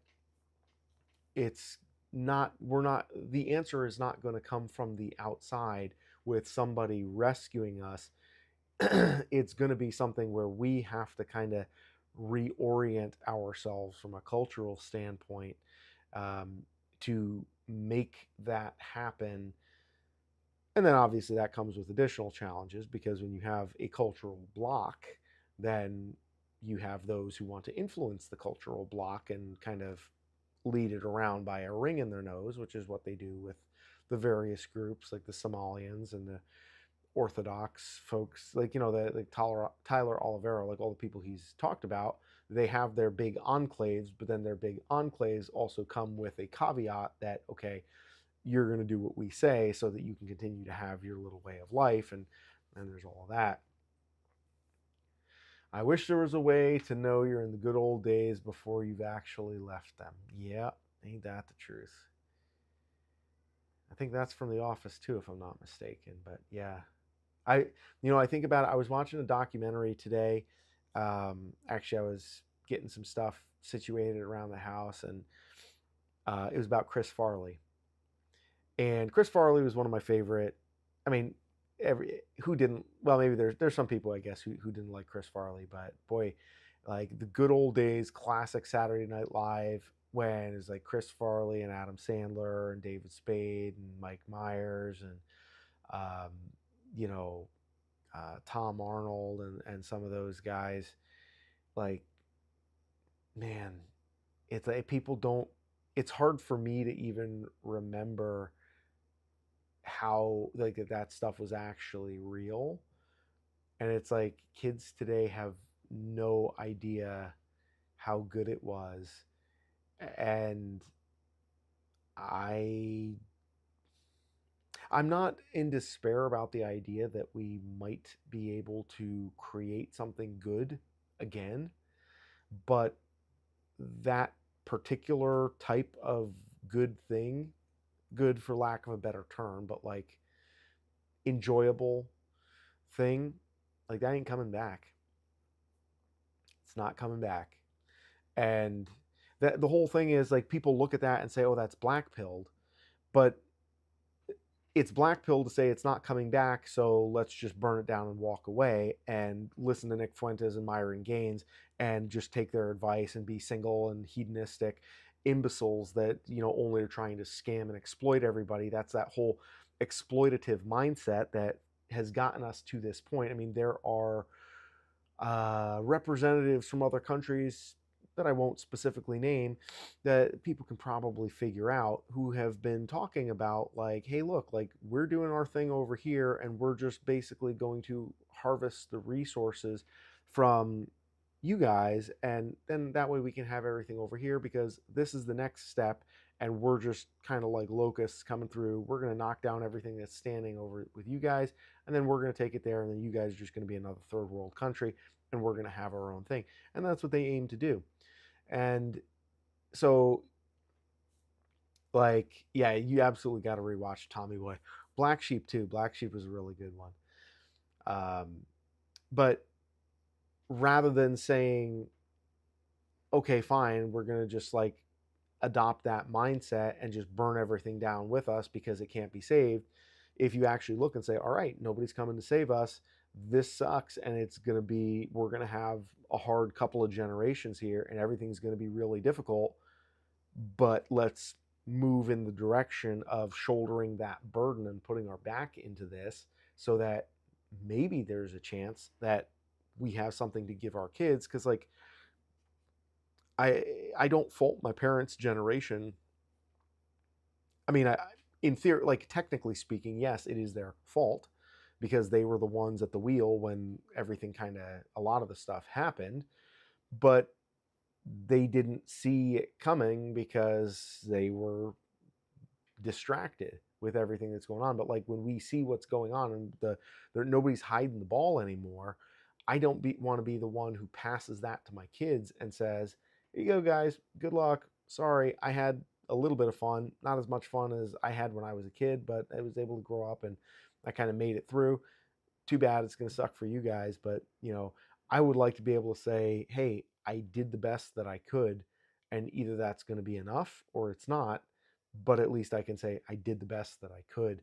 it's not, we're not, the answer is not going to come from the outside with somebody rescuing us. It's going to be something where we have to kind of reorient ourselves from a cultural standpoint, um, to make that happen. And then obviously that comes with additional challenges, because when you have a cultural block, then you have those who want to influence the cultural block and kind of lead it around by a ring in their nose, which is what they do with the various groups like the Somalians and the Orthodox folks, like, the like Tyler Oliveira, like all the people he's talked about. They have their big enclaves, but then their big enclaves also come with a caveat that, okay, you're going to do what we say so that you can continue to have your little way of life, and there's all of that. I wish there was a way to know you're in the good old days before you've actually left them. Yeah, ain't that the truth? I think that's from The Office too, if I'm not mistaken. But yeah, I I think about it. I was watching a documentary today. Actually, I was getting some stuff situated around the house, and it was about Chris Farley. And Chris Farley was one of my favorite. I mean, every who didn't? Well, maybe there's some people, I guess, who didn't like Chris Farley, but boy, like the good old days, classic Saturday Night Live, when it's like Chris Farley and Adam Sandler and David Spade and Mike Myers and um, you know Tom Arnold and some of those guys. Like, man, it's like people don't. It's hard for me to even remember how, like, that stuff was actually real. And it's like kids today have no idea how good it was. And I I'm not in despair about the idea that we might be able to create something good again, but that particular type of good thing, good for lack of a better term, but like enjoyable thing, like that ain't coming back. It's not coming back. And the whole thing is like, people look at that and say, oh, that's black pilled, but it's black pill to say it's not coming back, so let's just burn it down and walk away and listen to Nick Fuentes and Myron Gaines and just take their advice and be single and hedonistic imbeciles that, only are trying to scam and exploit everybody. That's that whole exploitative mindset that has gotten us to this point. I mean, there are representatives from other countries that I won't specifically name, that people can probably figure out, who have been talking about, like, hey, look, like, we're doing our thing over here and we're just basically going to harvest the resources from you guys, and then that way we can have everything over here, because this is the next step, and we're just kind of like locusts coming through. We're going to knock down everything that's standing over with you guys, and then we're going to take it there, and then you guys are just going to be another third world country, and we're going to have our own thing. And that's what they aim to do. And so, like, yeah, you absolutely got to rewatch Tommy Boy. Black Sheep too. Black Sheep was a really good one. But rather than saying, okay, fine, we're going to just like adopt that mindset and just burn everything down with us because it can't be saved, if you actually look and say, all right, nobody's coming to save us, this sucks, and it's going to be, we're going to have a hard couple of generations here, and everything's going to be really difficult, but let's move in the direction of shouldering that burden and putting our back into this, so that maybe there's a chance that we have something to give our kids. Because, like, I don't fault my parents' generation. I mean, in theory, like, technically speaking, yes, it is their fault, because they were the ones at the wheel when everything kind of, a lot of the stuff happened, but they didn't see it coming because they were distracted with everything that's going on. But like, when we see what's going on, and nobody's hiding the ball anymore, I don't want to be the one who passes that to my kids and says, here you go, guys, good luck, sorry, I had a little bit of fun, not as much fun as I had when I was a kid, but I was able to grow up and I kind of made it through. Too bad, it's going to suck for you guys. But I would like to be able to say, hey, I did the best that I could, and either that's going to be enough or it's not, but at least I can say I did the best that I could,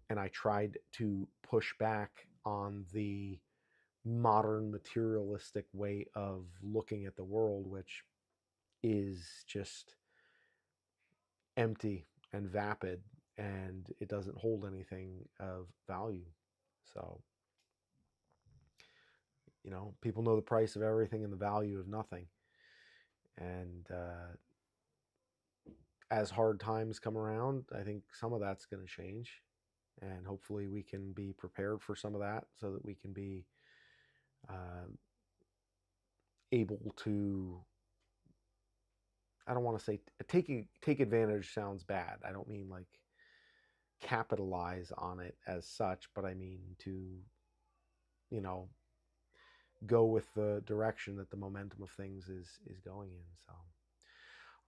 and I tried to push back on the modern materialistic way of looking at the world, which is just empty and vapid, and it doesn't hold anything of value. So, people know the price of everything and the value of nothing. And as hard times come around, I think some of that's going to change. And hopefully we can be prepared for some of that, so that we can be uh, able to, I don't want to say take advantage, sounds bad. I don't mean like capitalize on it as such, but I mean to, you know, go with the direction that the momentum of things is going in. So,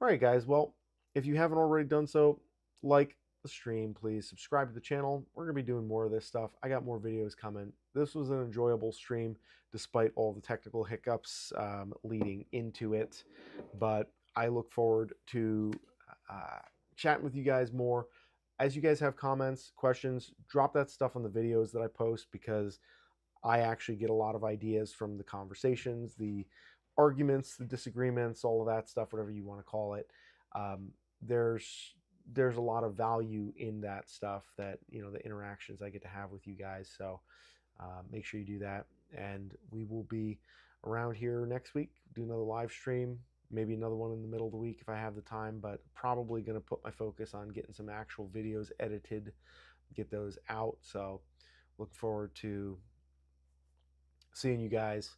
all right, guys. Well, if you haven't already done so, like the stream, please subscribe to the channel. We're gonna be doing more of this stuff. I got more videos coming. This was an enjoyable stream, despite all the technical hiccups leading into it. But I look forward to chatting with you guys more. As you guys have comments, questions, drop that stuff on the videos that I post, because I actually get a lot of ideas from the conversations, the arguments, the disagreements, all of that stuff, whatever you want to call it. Um, there's a lot of value in that stuff, that the interactions I get to have with you guys. So make sure you do that, and we will be around here next week. Do another live stream, maybe another one in the middle of the week if I have the time, but probably going to put my focus on getting some actual videos edited, get those out. So look forward to seeing you guys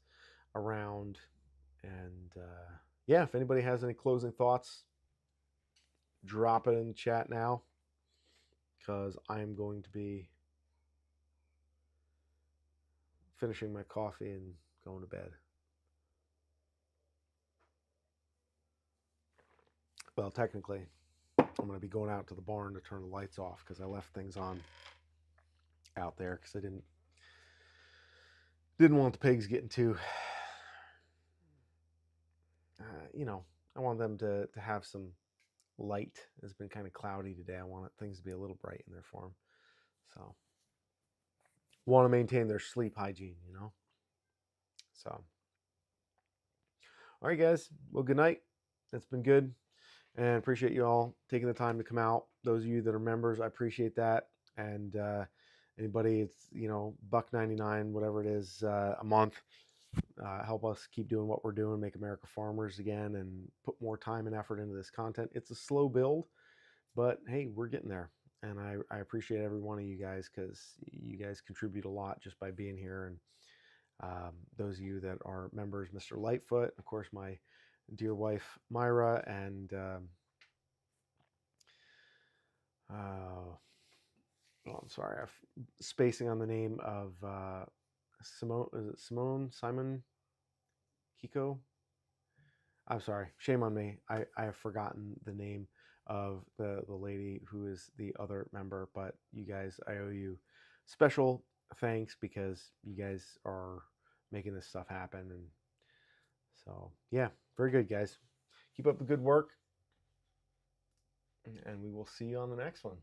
around. And yeah, if anybody has any closing thoughts, drop it in the chat now, because I'm going to be finishing my coffee and going to bed. Well, technically, I'm going to be going out to the barn to turn the lights off, because I left things on out there because I didn't want the pigs getting too, I want them to have some light. It's been kind of cloudy today. I want things to be a little bright in there for them. So, want to maintain their sleep hygiene, So, all right, guys. Well, good night. It's been good, and appreciate you all taking the time to come out. Those of you that are members, I appreciate that. And anybody, it's $1.99, whatever it is, a month. help us keep doing what we're doing, make America farmers again, and put more time and effort into this content. It's a slow build, but hey, we're getting there. And I appreciate every one of you guys, because you guys contribute a lot just by being here. And those of you that are members, Mr. Lightfoot, of course, my dear wife, Myra, and oh, I'm sorry, I'm spacing on the name of Simone. Is it Simon Kiko? I'm sorry, shame on me. I have forgotten the name of the lady who is the other member, but you guys, I owe you special thanks, because you guys are making this stuff happen. And so, yeah, very good, guys. Keep up the good work, and we will see you on the next one.